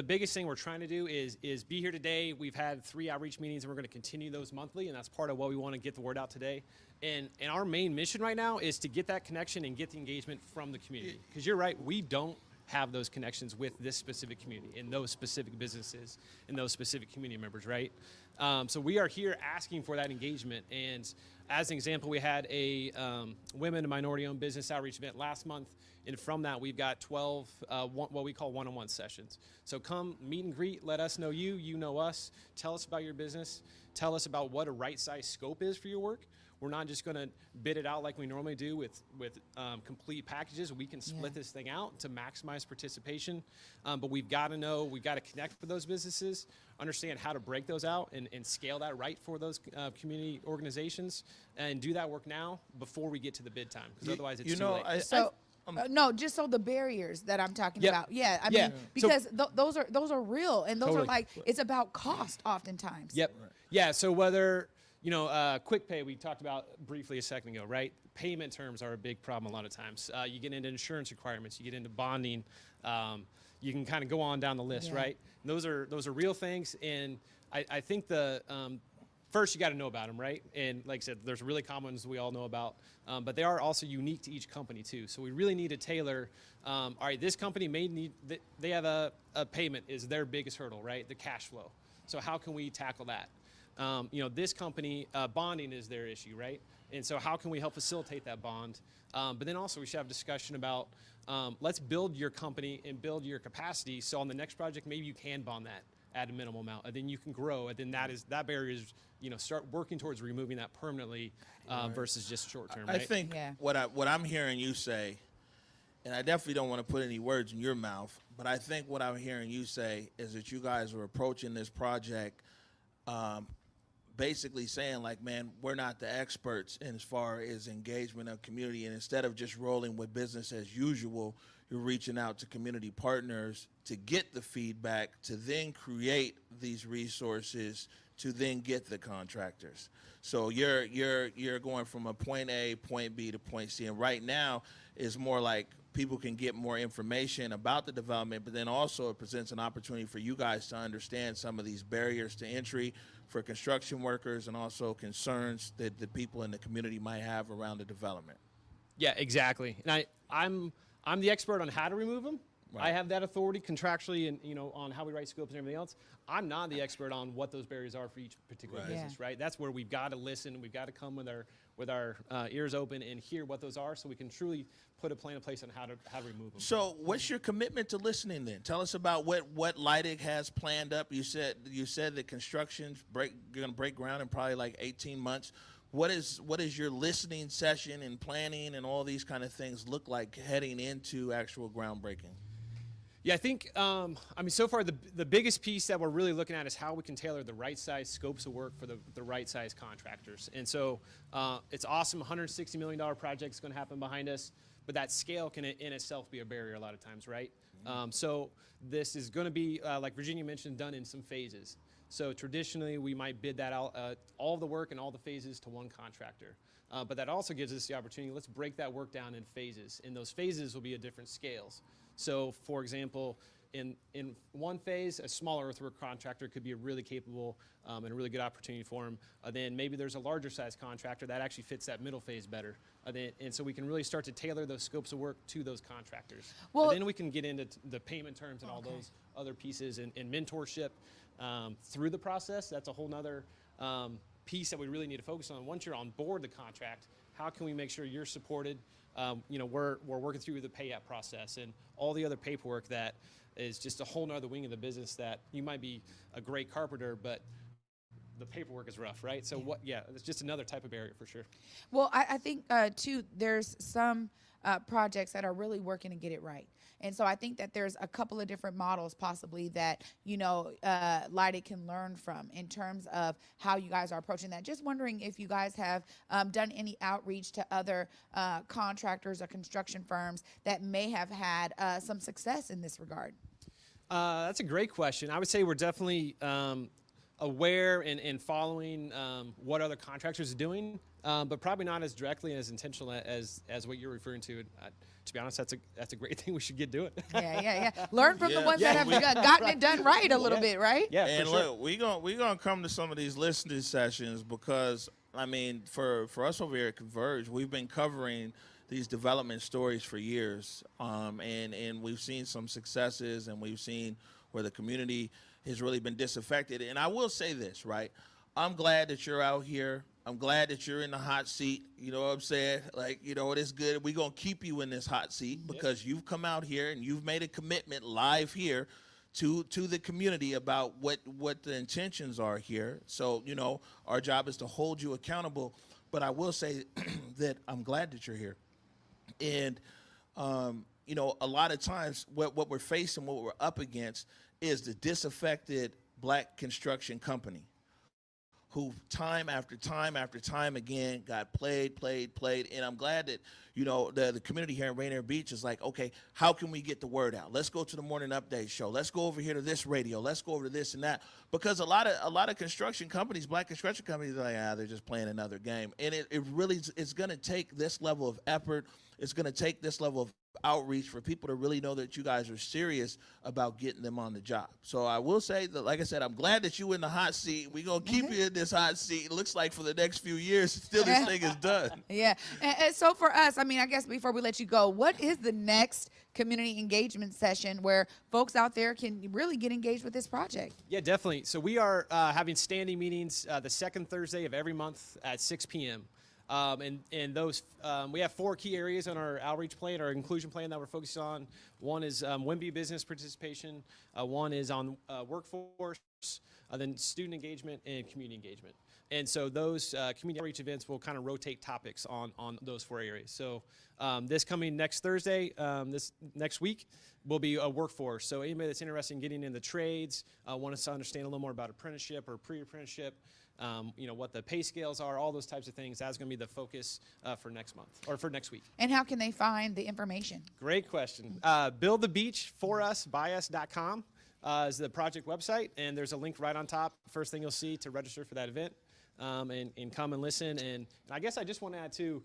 biggest thing we're trying to do is be here today. We've had 3 outreach meetings, and we're going to continue those monthly, and that's part of what we want to get the word out today. And our main mission right now is to get that connection and get the engagement from the community. Because you're right, we don't have those connections with this specific community and those specific businesses and those specific community members, right? So we are here asking for that engagement. And as an example, we had a women and minority-owned business outreach event last month. And from that, we've got 12 what we call one-on-one sessions. So come meet and greet, let us know you know us, tell us about your business, tell us about what a right-size scope is for your work. We're not just going to bid it out like we normally do with complete packages. We can split this thing out to maximize participation. But we've got to know, we've got to connect with those businesses, understand how to break those out and scale that right for those community organizations, and do that work now before we get to the bid time, because otherwise it's too late. No, just so the barriers that I'm talking about. Yeah, I mean, because those are real, and those are like, it's about cost oftentimes. Yep. Right. Yeah, so whether, quick pay, we talked about briefly a second ago, right? Payment terms are a big problem a lot of times. You get into insurance requirements, you get into bonding, you can kind of go on down the list, right? And those are real things, and I think first first you got to know about them, right? And like I said, there's really common ones we all know about, but they are also unique to each company too. So we really need to tailor. All right, this company may need, they have a payment is their biggest hurdle, right? The cash flow. So how can we tackle that? This company, bonding is their issue, right? And so how can we help facilitate that bond? But then also we should have a discussion about, let's build your company and build your capacity. So on the next project, maybe you can bond that at a minimal amount, and then you can grow. And then that barrier is, start working towards removing that permanently versus just short term. I think what I'm hearing you say, and I definitely don't want to put any words in your mouth, but I think what I'm hearing you say is that you guys are approaching this project basically saying, like, man, we're not the experts in as far as engagement of community, and instead of just rolling with business as usual, you're reaching out to community partners to get the feedback, to then create these resources, to then get the contractors. So you're going from a point A, point B to point C, and right now is more like people can get more information about the development, but then also it presents an opportunity for you guys to understand some of these barriers to entry for construction workers and also concerns that the people in the community might have around the development. Yeah, exactly. And I'm the expert on how to remove them. Right. I have that authority contractually and on how we write scopes and everything else. I'm not the expert on what those barriers are for each particular business, right? That's where we've got to listen. We've got to come with our ears open and hear what those are, so we can truly put a plan in place on how to remove them. So, what's your commitment to listening then? Tell us about what Leidig has planned up. You said that construction's you're going to break ground in probably like 18 months. What is your listening session and planning and all these kind of things look like heading into actual groundbreaking? Yeah, I think, so far the biggest piece that we're really looking at is how we can tailor the right size scopes of work for the right size contractors. And so it's awesome, $160 million project is going to happen behind us, but that scale can in itself be a barrier a lot of times, right? So this is going to be, like Virginia mentioned, done in some phases. So traditionally we might bid that out, all the work and all the phases to one contractor. But that also gives us the opportunity, let's break that work down in phases. And those phases will be at different scales. So, for example, in one phase, a smaller earthwork contractor could be a really capable and a really good opportunity for him. Then maybe there's a larger size contractor that actually fits that middle phase better. And so we can really start to tailor those scopes of work to those contractors. Well, and then we can get into the payment terms and all those other pieces and mentorship through the process. That's a whole nother piece that we really need to focus on. Once you're on board the contract, how can we make sure you're supported? We're working through the payout process and all the other paperwork that is just a whole nother wing of the business that you might be a great carpenter, but the paperwork is rough, right? So it's just another type of barrier for sure. Well, I think too, there's some projects that are really working to get it right. And so I think that there's a couple of different models possibly that, Leidig can learn from in terms of how you guys are approaching that. Just wondering if you guys have done any outreach to other contractors or construction firms that may have had some success in this regard. That's a great question. I would say we're definitely aware and following what other contractors are doing, but probably not as directly and as intentional as what you're referring to. To be honest, that's a great thing we should get doing. Yeah. Learn from the ones that have gotten it done right a little bit, right? Yeah. And look, we gonna come to some of these listening sessions because for us over here at Converge, we've been covering these development stories for years, and we've seen some successes, and we've seen where the community has really been disaffected. And I will say this, right? I'm glad that you're out here. I'm glad that you're in the hot seat. You know what I'm saying? Like, it is good. We're going to keep you in this hot seat because you've come out here and you've made a commitment live here to the community about what the intentions are here. So, our job is to hold you accountable. But I will say that I'm glad that you're here. And, a lot of times what we're facing, what we're up against is the disaffected black construction company who time after time after time again got played. And I'm glad that, you know, the community here in Rainier Beach is like, okay, how can we get the word out? Let's go to the morning update show. Let's go over here to this radio. Let's go over to this and that. Because a lot of construction companies, black construction companies, are like, they're just playing another game. And it really is going to take this level of effort. It's going to take this level of outreach for people to really know that you guys are serious about getting them on the job. So I will say that, like I said, I'm glad that you in the hot seat. We're going to keep you in this hot seat. It looks like for the next few years until this thing is done. Yeah. And so for us, I mean, I guess before we let you go, what is the next community engagement session where folks out there can really get engaged with this project? Yeah, definitely. So we are having standing meetings the second Thursday of every month at 6 p.m. And those, we have 4 key areas on our outreach plan, our inclusion plan that we're focused on. One is WIMBY business participation. One is on workforce, then student engagement and community engagement. And so those community outreach events will kind of rotate topics on those 4 areas. So this coming next Thursday, this next week, will be a workforce. So anybody that's interested in getting in the trades, wants to understand a little more about apprenticeship or pre-apprenticeship, you know, what the pay scales are, all those types of things. That's going to be the focus for next month or for next week. And how can they find the information? Great question. buildthebeachforusbyus.com is the project website, and there's a link right on top. First thing you'll see to register for that event, and come and listen. And I guess I just want to add too,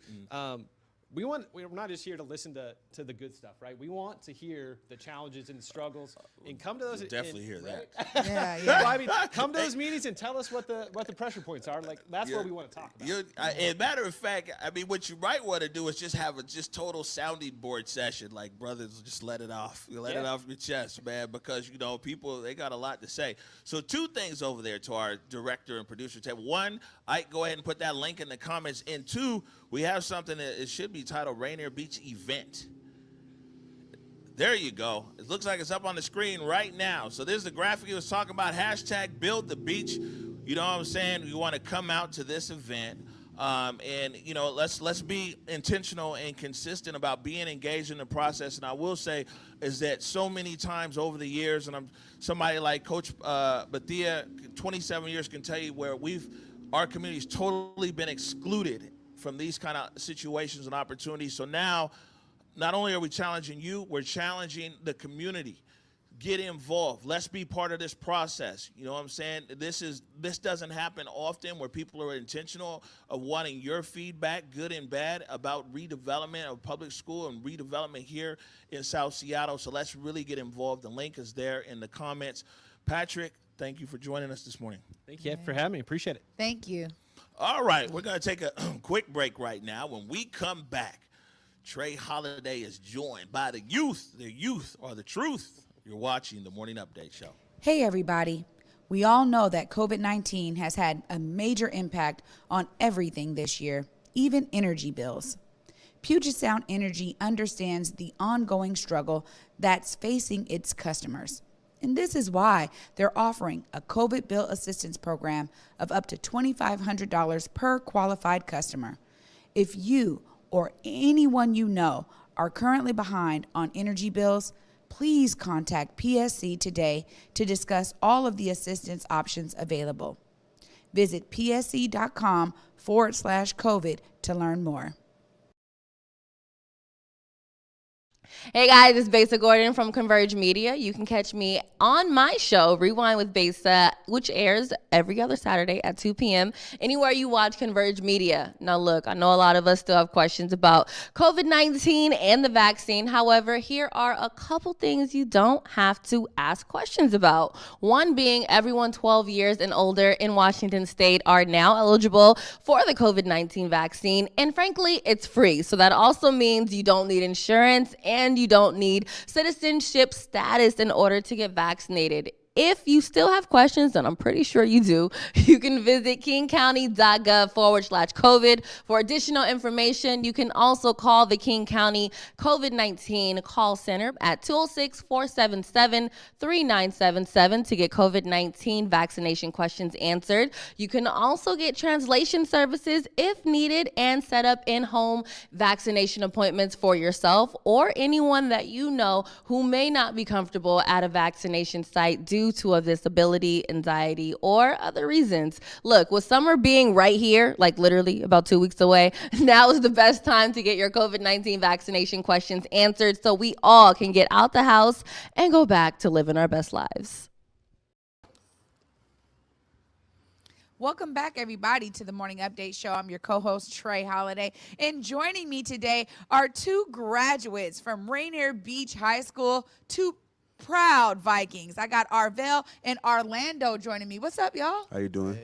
we're not just here to listen to the good stuff, right? We want to hear the challenges and the struggles, and come to those. We'll definitely hear that. Yeah. Well, I mean, come to those meetings and tell us what the pressure points are. Like, that's what we want to talk about. And matter of fact, I mean, what you might want to do is just have a total sounding board session. Like, brothers, just let it off. Let it off your chest, man, because, you know, people, they got a lot to say. So 2 things over there to our director and producer tab. 1, Ike, go ahead and put that link in the comments. And 2, we have something that it should be titled Rainier Beach Event. There you go. It looks like it's up on the screen right now. So there's the graphic he was talking about, hashtag Build the Beach. You know what I'm saying? You want to come out to this event. And, you know, let's be intentional and consistent about being engaged in the process. And I will say is that so many times over the years, and somebody like Coach Bethea, 27 years, can tell you where our community's totally been excluded from these kind of situations and opportunities. So now, not only are we challenging you, we're challenging the community. Get involved. Let's be part of this process. You know what I'm saying? This doesn't happen often, where people are intentional of wanting your feedback, good and bad, about redevelopment of public school and redevelopment here in South Seattle. So let's really get involved. The link is there in the comments. Patrick, thank you for joining us this morning. Thank you for having me. Appreciate it. Thank you. All right, we're going to take a quick break right now. When we come back, Trey Holiday is joined by the youth. The youth are the truth. You're watching the Morning Update Show. Hey, everybody. We all know that COVID-19 has had a major impact on everything this year, even energy bills. Puget Sound Energy understands the ongoing struggle that's facing its customers. And this is why they're offering a COVID bill assistance program of up to $2,500 per qualified customer. If you or anyone you know are currently behind on energy bills, please contact PSC today to discuss all of the assistance options available. Visit psc.com/COVID to learn more. Hey guys, it's Bethea Gordon from Converge Media. You can catch me on my show, Rewind with Bethea, which airs every other Saturday at 2 p.m. anywhere you watch Converge Media. Now look, I know a lot of us still have questions about COVID-19 and the vaccine. However, here are a couple things you don't have to ask questions about. One being everyone 12 years and older in Washington State are now eligible for the COVID-19 vaccine. And frankly, it's free. So that also means you don't need insurance and you don't need citizenship status in order to get vaccinated. If you still have questions, and I'm pretty sure you do, you can visit kingcounty.gov/COVID for additional information. You can also call the King County COVID-19 call center at 206-477-3977 to get COVID-19 vaccination questions answered. You can also get translation services if needed and set up in-home vaccination appointments for yourself or anyone that you know who may not be comfortable at a vaccination site due due to a disability, anxiety, or other reasons. Look, with summer being right here, like literally about 2 weeks away, now is the best time to get your COVID-19 vaccination questions answered so we all can get out the house and go back to living our best lives. Welcome back, everybody, to the Morning Update Show. I'm your co-host, Trey Holiday. And joining me today are two graduates from Rainier Beach High School, two proud Vikings. I got Arvell and Orlando joining me. What's up, y'all? How you doing?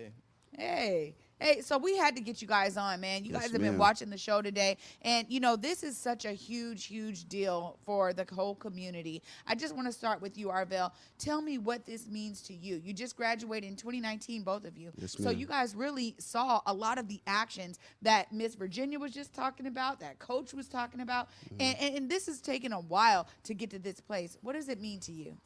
Hey. Hey, so we had to get you guys on, man. You Yes, guys have been ma'am. watching the show today. And, you know, this is such a huge, huge deal for the whole community. I just want to start with you, Arvell. Tell me what this means to you. You just graduated in 2019, both of you. Yes, So ma'am. you guys really saw a lot of the actions that Miss Virginia was just talking about, that Coach was talking about. And this has taken a while to get to this place. What does it mean to you?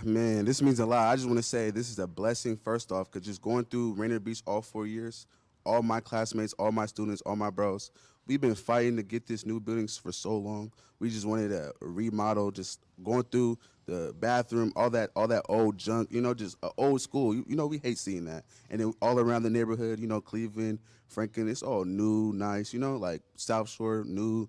Man, this means a lot. I just want to say this is a blessing, first off, because just going through Rainier Beach all 4 years, all my classmates, all my students, all my bros, we've been fighting to get this new building for so long. We just wanted a remodel, just going through the bathroom, all that old junk, you know, just an old school. You know, we hate seeing that. And then all around the neighborhood, you know, Cleveland, Franklin, it's all new, nice, you know, like South Shore, new.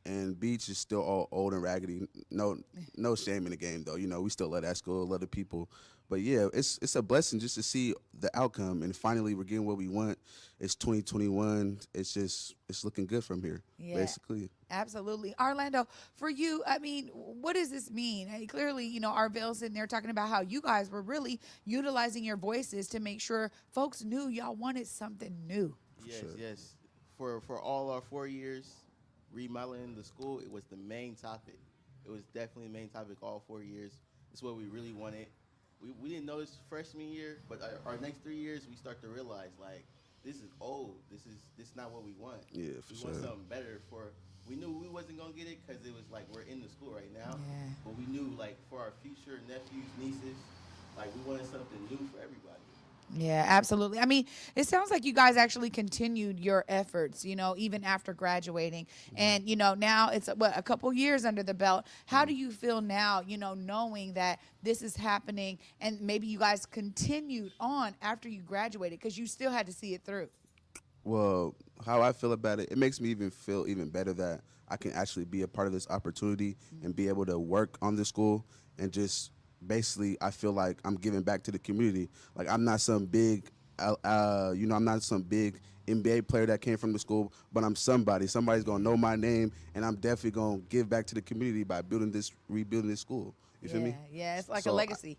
And Beach is still all old and raggedy. No shame in the game, though. You know, we still love that school, love the people. But, yeah, it's a blessing just to see the outcome. And finally, we're getting what we want. It's 2021. It's looking good from here, basically. Absolutely. Orlando, for you, I mean, what does this mean? Clearly, you know, Arvell's in there talking about how you guys were really utilizing your voices to make sure folks knew y'all wanted something new. Yes. For all our 4 years, remodeling the school, it was the main topic. It was definitely the main topic all 4 years. It's what we really wanted. We didn't know this freshman year, but our next 3 years, we start to realize, like, this is old. This is not what we want. Yeah, for sure. We want something better we knew we wasn't going to get it because it was like we're in the school right now. Yeah. But we knew, like, for our future nephews, nieces, like, we wanted something new for everybody. Yeah, absolutely. I mean, it sounds like you guys actually continued your efforts, you know, even after graduating. And, you know, now it's a couple years under the belt. How do you feel now, you know, knowing that this is happening and maybe you guys continued on after you graduated because you still had to see it through? Well, how I feel about it, it makes me feel even better that I can actually be a part of this opportunity and be able to work on the school and just basically I feel like I'm giving back to the community. Like I'm not some big, I'm not some big NBA player that came from the school, but I'm somebody. Somebody's gonna know my name, and I'm definitely gonna give back to the community by rebuilding this school. You feel me? Yeah, it's like a legacy.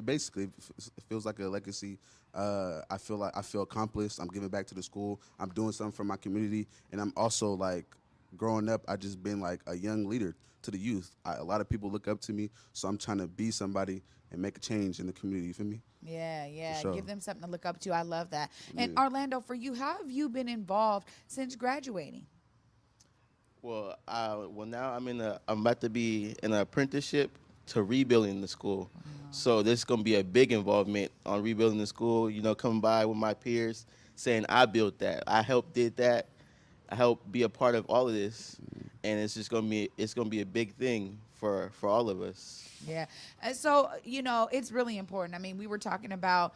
Basically, it feels like a legacy. I feel accomplished. I'm giving back to the school. I'm doing something for my community, and I'm also like, growing up, I just been like a young leader to the youth. A lot of people look up to me, so I'm trying to be somebody and make a change in the community. You feel me? Yeah. Sure. Give them something to look up to. I love that. And Orlando, for you, how have you been involved since graduating? Well, now I'm about to be in an apprenticeship to rebuilding the school. Wow. So this is going to be a big involvement on rebuilding the school, you know, coming by with my peers saying I built that, I helped did that, I helped be a part of all of this, and it's just going to be a big thing for all of us. Yeah. And so, you know, it's really important. I mean, we were talking about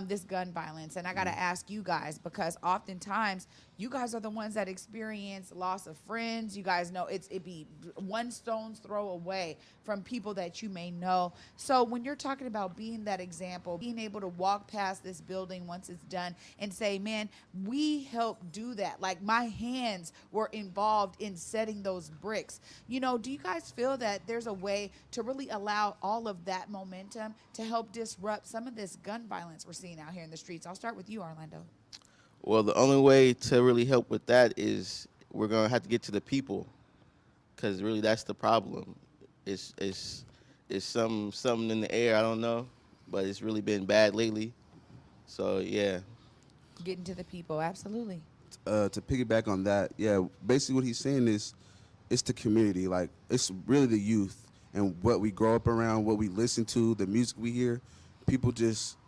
this gun violence, and I got to ask you guys, because oftentimes you guys are the ones that experience loss of friends. You guys know it be one stone's throw away from people that you may know. So when you're talking about being that example, being able to walk past this building once it's done and say, man, we helped do that. Like my hands were involved in setting those bricks. You know, do you guys feel that there's a way to really allow all of that momentum to help disrupt some of this gun violence we're seeing out here in the streets? I'll start with you, Orlando. Well, the only way to really help with that is we're going to have to get to the people, because really that's the problem. It's something in the air, I don't know, but it's really been bad lately. So, yeah. Getting to the people, absolutely. To piggyback on that, basically what he's saying is it's the community. Like, it's really the youth and what we grow up around, what we listen to, the music we hear. People just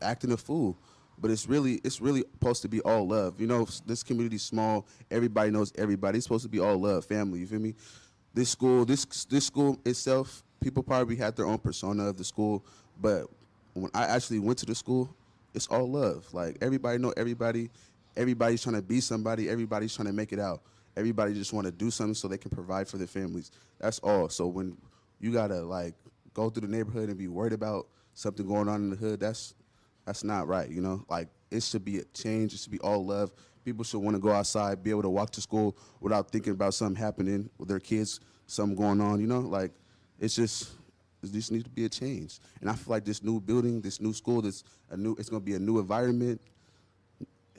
acting a fool. But it's really supposed to be all love. You know, this community's small. Everybody knows everybody. It's supposed to be all love, family. You feel me? This school itself, people probably had their own persona of the school, But when I actually went to the school, it's all love. Like everybody know everybody. Everybody's trying to be somebody. Everybody's trying to make it out. Everybody just want to do something so they can provide for their families. That's all. So when you gotta like go through the neighborhood and be worried about something going on in the hood, that's not right. You know, like it should be a change. It should be all love. People should want to go outside, be able to walk to school without thinking about something happening with their kids, something going on. You know, like it's just. There just needs to be a change, and I feel like this new building, this new school, it's going to be a new environment.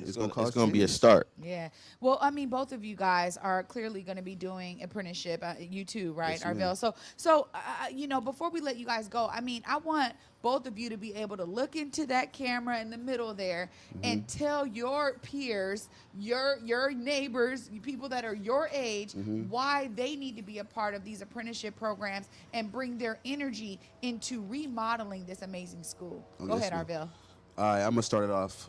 It's going to be a start. Yeah. Well, I mean, both of you guys are clearly going to be doing apprenticeship. You too, right, Yes, ma'am. Arvell? You know, before we let you guys go, I mean, I want both of you to be able to look into that camera in the middle there and tell your peers, your neighbors, people that are your age, why they need to be a part of these apprenticeship programs and bring their energy into remodeling this amazing school. Go ahead, Arvell. All right, I'm going to start it off.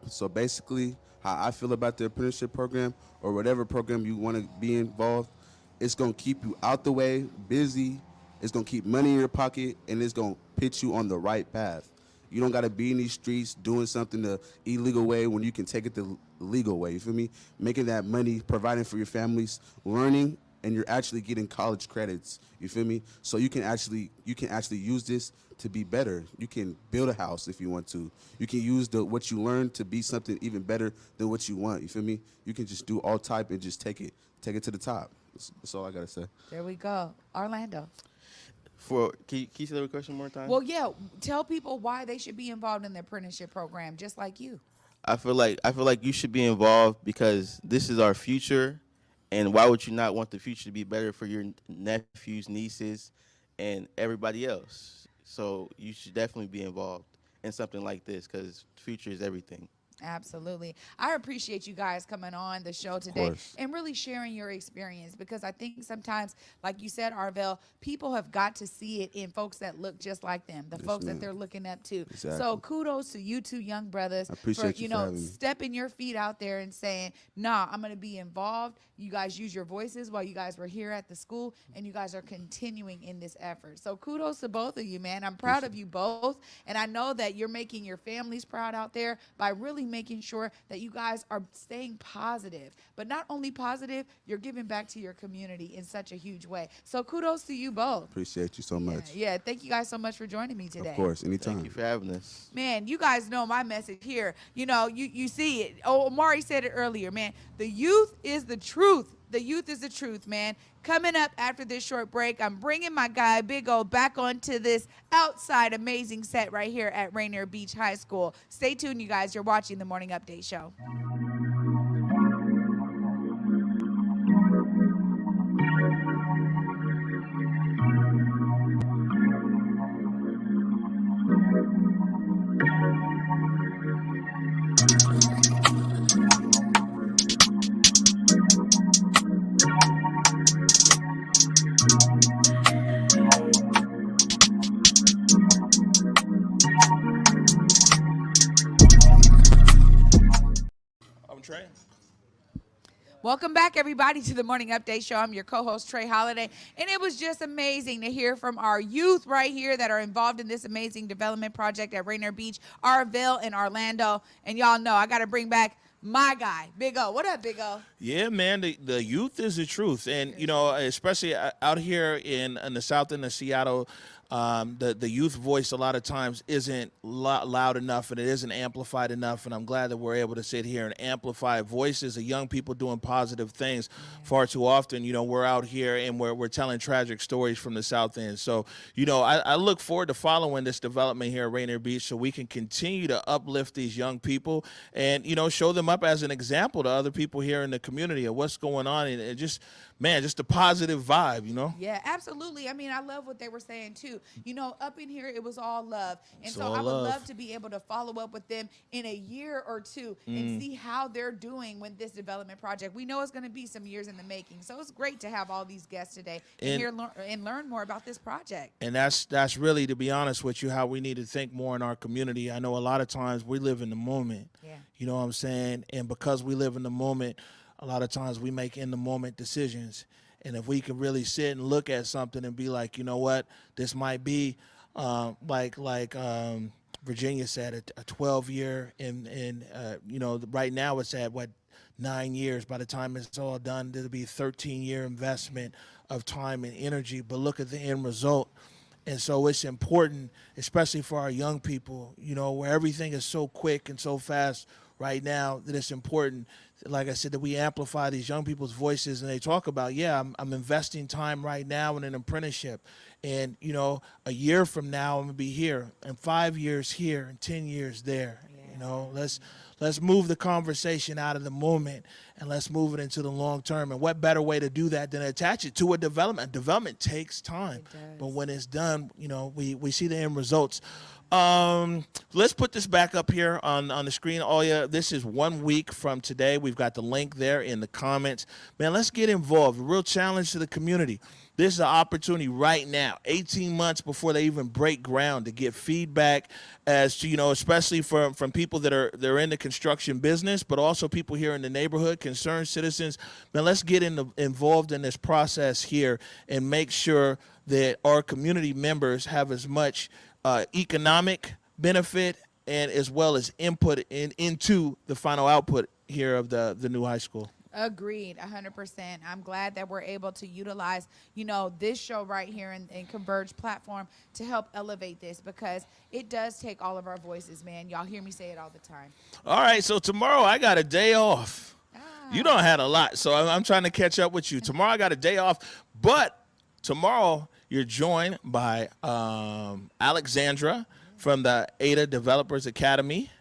So basically, how I feel about the apprenticeship program or whatever program you want to be involved, it's going to keep you out the way, busy. It's going to keep money in your pocket, and it's going to put you on the right path. You don't got to be in these streets doing something the illegal way when you can take it the legal way. You feel me? Making that money, providing for your families, learning, and you're actually getting college credits. You feel me? So you can actually use this to be better. You can build a house if you want to. You can use what you learned to be something even better than what you want. You feel me? You can just do all type and just take it to the top. That's all I gotta say. There we go, Orlando. Can you say the question one more time? Well, yeah. Tell people why they should be involved in the apprenticeship program, just like you. I feel like you should be involved because this is our future, and why would you not want the future to be better for your nephews, nieces, and everybody else? So you should definitely be involved in something like this because the future is everything. Absolutely. I appreciate you guys coming on the show today and really sharing your experience, because I think sometimes, like you said, Arvell, people have got to see it in folks that look just like them, the folks that they're looking up to. Exactly. So kudos to you two young brothers I appreciate you for having me. stepping your feet out there and saying, nah, I'm going to be involved. You guys use your voices while you guys were here at the school, and you guys are continuing in this effort. So kudos to both of you, man. I'm proud of you both, and I know that you're making your families proud out there by really making sure that you guys are staying positive. But not only positive, you're giving back to your community in such a huge way. So kudos to you both. Appreciate you so much. Yeah, thank you guys so much for joining me today. Of course, anytime. Thank you for having us. Man, you guys know my message here. You know, you see it. Oh, Mari said it earlier, man. The youth is the truth. The youth is the truth, man. Coming up after this short break, I'm bringing my guy, Big O, back onto this outside amazing set right here at Rainier Beach High School. Stay tuned, you guys. You're watching the Morning Update Show. Trey. Welcome back, everybody, to the Morning Update Show. I'm your co-host, Trey Holiday, and it was just amazing to hear from our youth right here that are involved in this amazing development project at Rainier Beach, Arvell, and Orlando. And y'all know I got to bring back my guy, Big O. What up, Big O? Yeah, man, the youth is the truth. And, you know, especially out here in the South end of Seattle, the youth voice a lot of times isn't loud enough, and it isn't amplified enough. And I'm glad that we're able to sit here and amplify voices of young people doing positive things. Far too often, you know, we're out here and we're telling tragic stories from the South end. So, you know, I look forward to following this development here at Rainier Beach so we can continue to uplift these young people and, you know, show them up as an example to other people here in the community of what's going on, and just, man, just a positive vibe, you know? Yeah, absolutely. I mean, I love what they were saying, too. You know, up in here, it was all love. And It's so all I would love. love to be able to follow up with them in a year or two and see how they're doing with this development project. We know it's going to be some years in the making. So it's great to have all these guests today and learn more about this project. And that's really, to be honest with you, how we need to think more in our community. I know a lot of times we live in the moment. Yeah. You know what I'm saying? And because we live in the moment, a lot of times we make in the moment decisions. And if we can really sit and look at something and be like, you know what, this might be like Virginia said, a 12-year, and right now it's at what, 9 years. By the time it's all done, it'll be a 13-year investment of time and energy. But look at the end result. And so it's important, especially for our young people, where everything is so quick and so fast right now, that it's important, like I said, that we amplify these young people's voices, and they talk about, I'm investing time right now in an apprenticeship. And, a year from now, I'm going to be here, and 5 years here, and 10 years there. Let's move the conversation out of the moment, and let's move it into the long term. And what better way to do that than attach it to a development? Development takes time, but when it's done, we see the end results. Let's put this back up here on the screen. This is 1 week from today. We've got the link there in the comments. Man, let's get involved. A real challenge to the community. This is an opportunity right now, 18 months before they even break ground, to get feedback as to, especially from people they're in the construction business, but also people here in the neighborhood, concerned citizens. Man, let's get involved in this process here and make sure that our community members have as much economic benefit and as well as input into the final output here of the new high school. Agreed, 100%. I'm glad that we're able to utilize, this show right here in Converge platform to help elevate this, because it does take all of our voices, man. Y'all hear me say it all the time. All right, so tomorrow I got a day off. You don't have a lot, so I'm trying to catch up with you. Tomorrow I got a day off, but tomorrow you're joined by Alexandra from the Ada Developers Academy,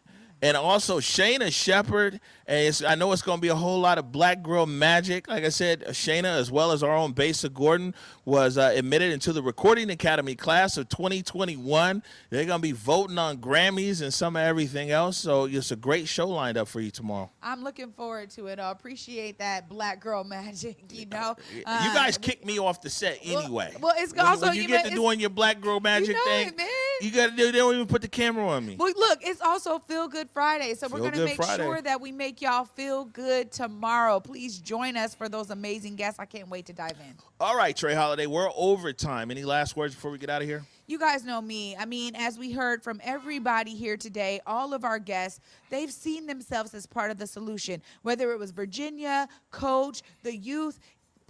and also Shayna Shepard. And I know it's going to be a whole lot of black girl magic. Like I said, Shayna, as well as our own Bethea Gordon, was admitted into the Recording Academy class of 2021. They're going to be voting on Grammys and some of everything else. So it's a great show lined up for you tomorrow. I'm looking forward to it. I appreciate that black girl magic, You guys kicked me off the set anyway. Well, it's also when you get to doing your black girl magic thing, man. you got to do. They don't even put the camera on me. Well, look, it's also Feel Good Friday, so we're going to make Friday. sure that we make y'all feel good tomorrow. Please join us for those amazing guests. I can't wait to dive in. All right, Trey Holiday, we're overtime. Any last words before we get out of here? You guys know me. I mean, as we heard from everybody here today, all of our guests, they've seen themselves as part of the solution, whether it was Virginia, Coach, the youth,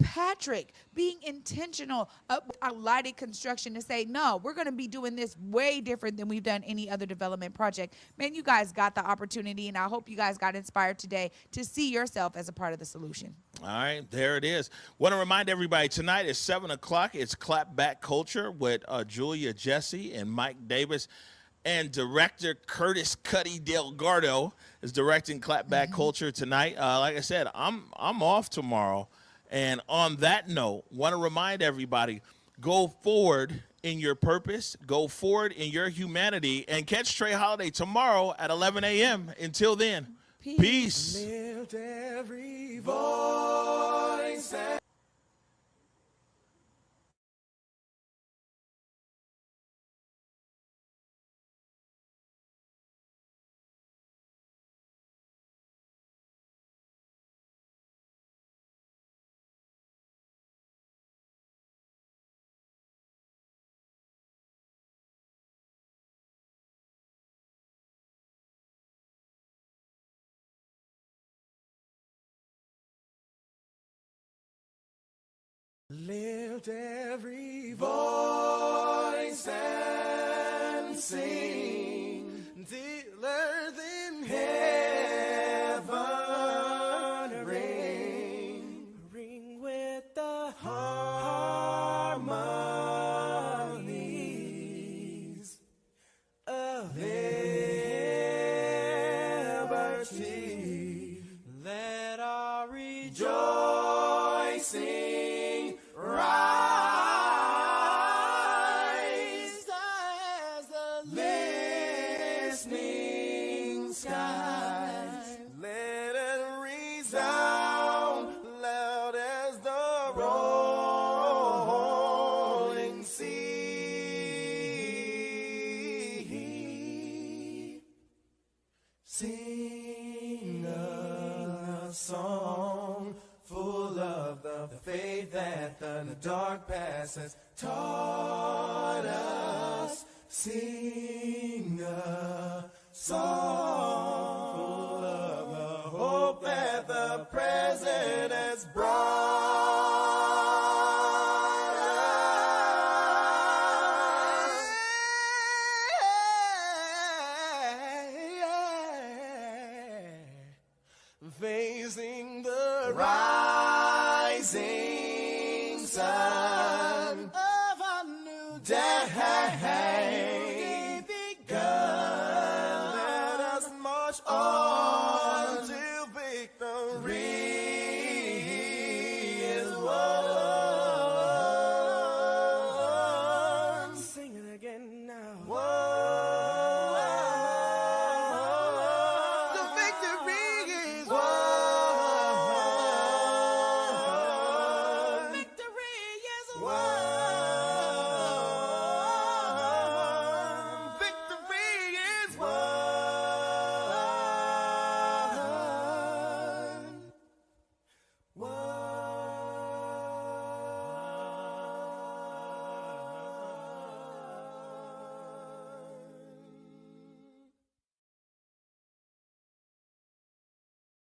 Patrick, being intentional with our lighted construction to say, no, we're going to be doing this way different than we've done any other development project. Man, you guys got the opportunity, and I hope you guys got inspired today to see yourself as a part of the solution. All right, there it is. Want to remind everybody, tonight is 7 o'clock. It's Clapback Culture with Julia Jesse and Mike Davis. And director Curtis Cuddy Delgado is directing Clapback Culture tonight. Like I said, I'm off tomorrow. And on that note, want to remind everybody, go forward in your purpose, go forward in your humanity, and catch Trey Holiday tomorrow at 11 a.m. Until then, peace. Lift every voice and lift every voice and sing till earth and heaven ring with the harmonies of liberty. Let our rejoicing rise as the listening skies. Let it resound loud as the rolling sea. Sing a song full of the faith that the dark past has taught us. sing a song full of the hope that the president's brought us. Facing the rising sun.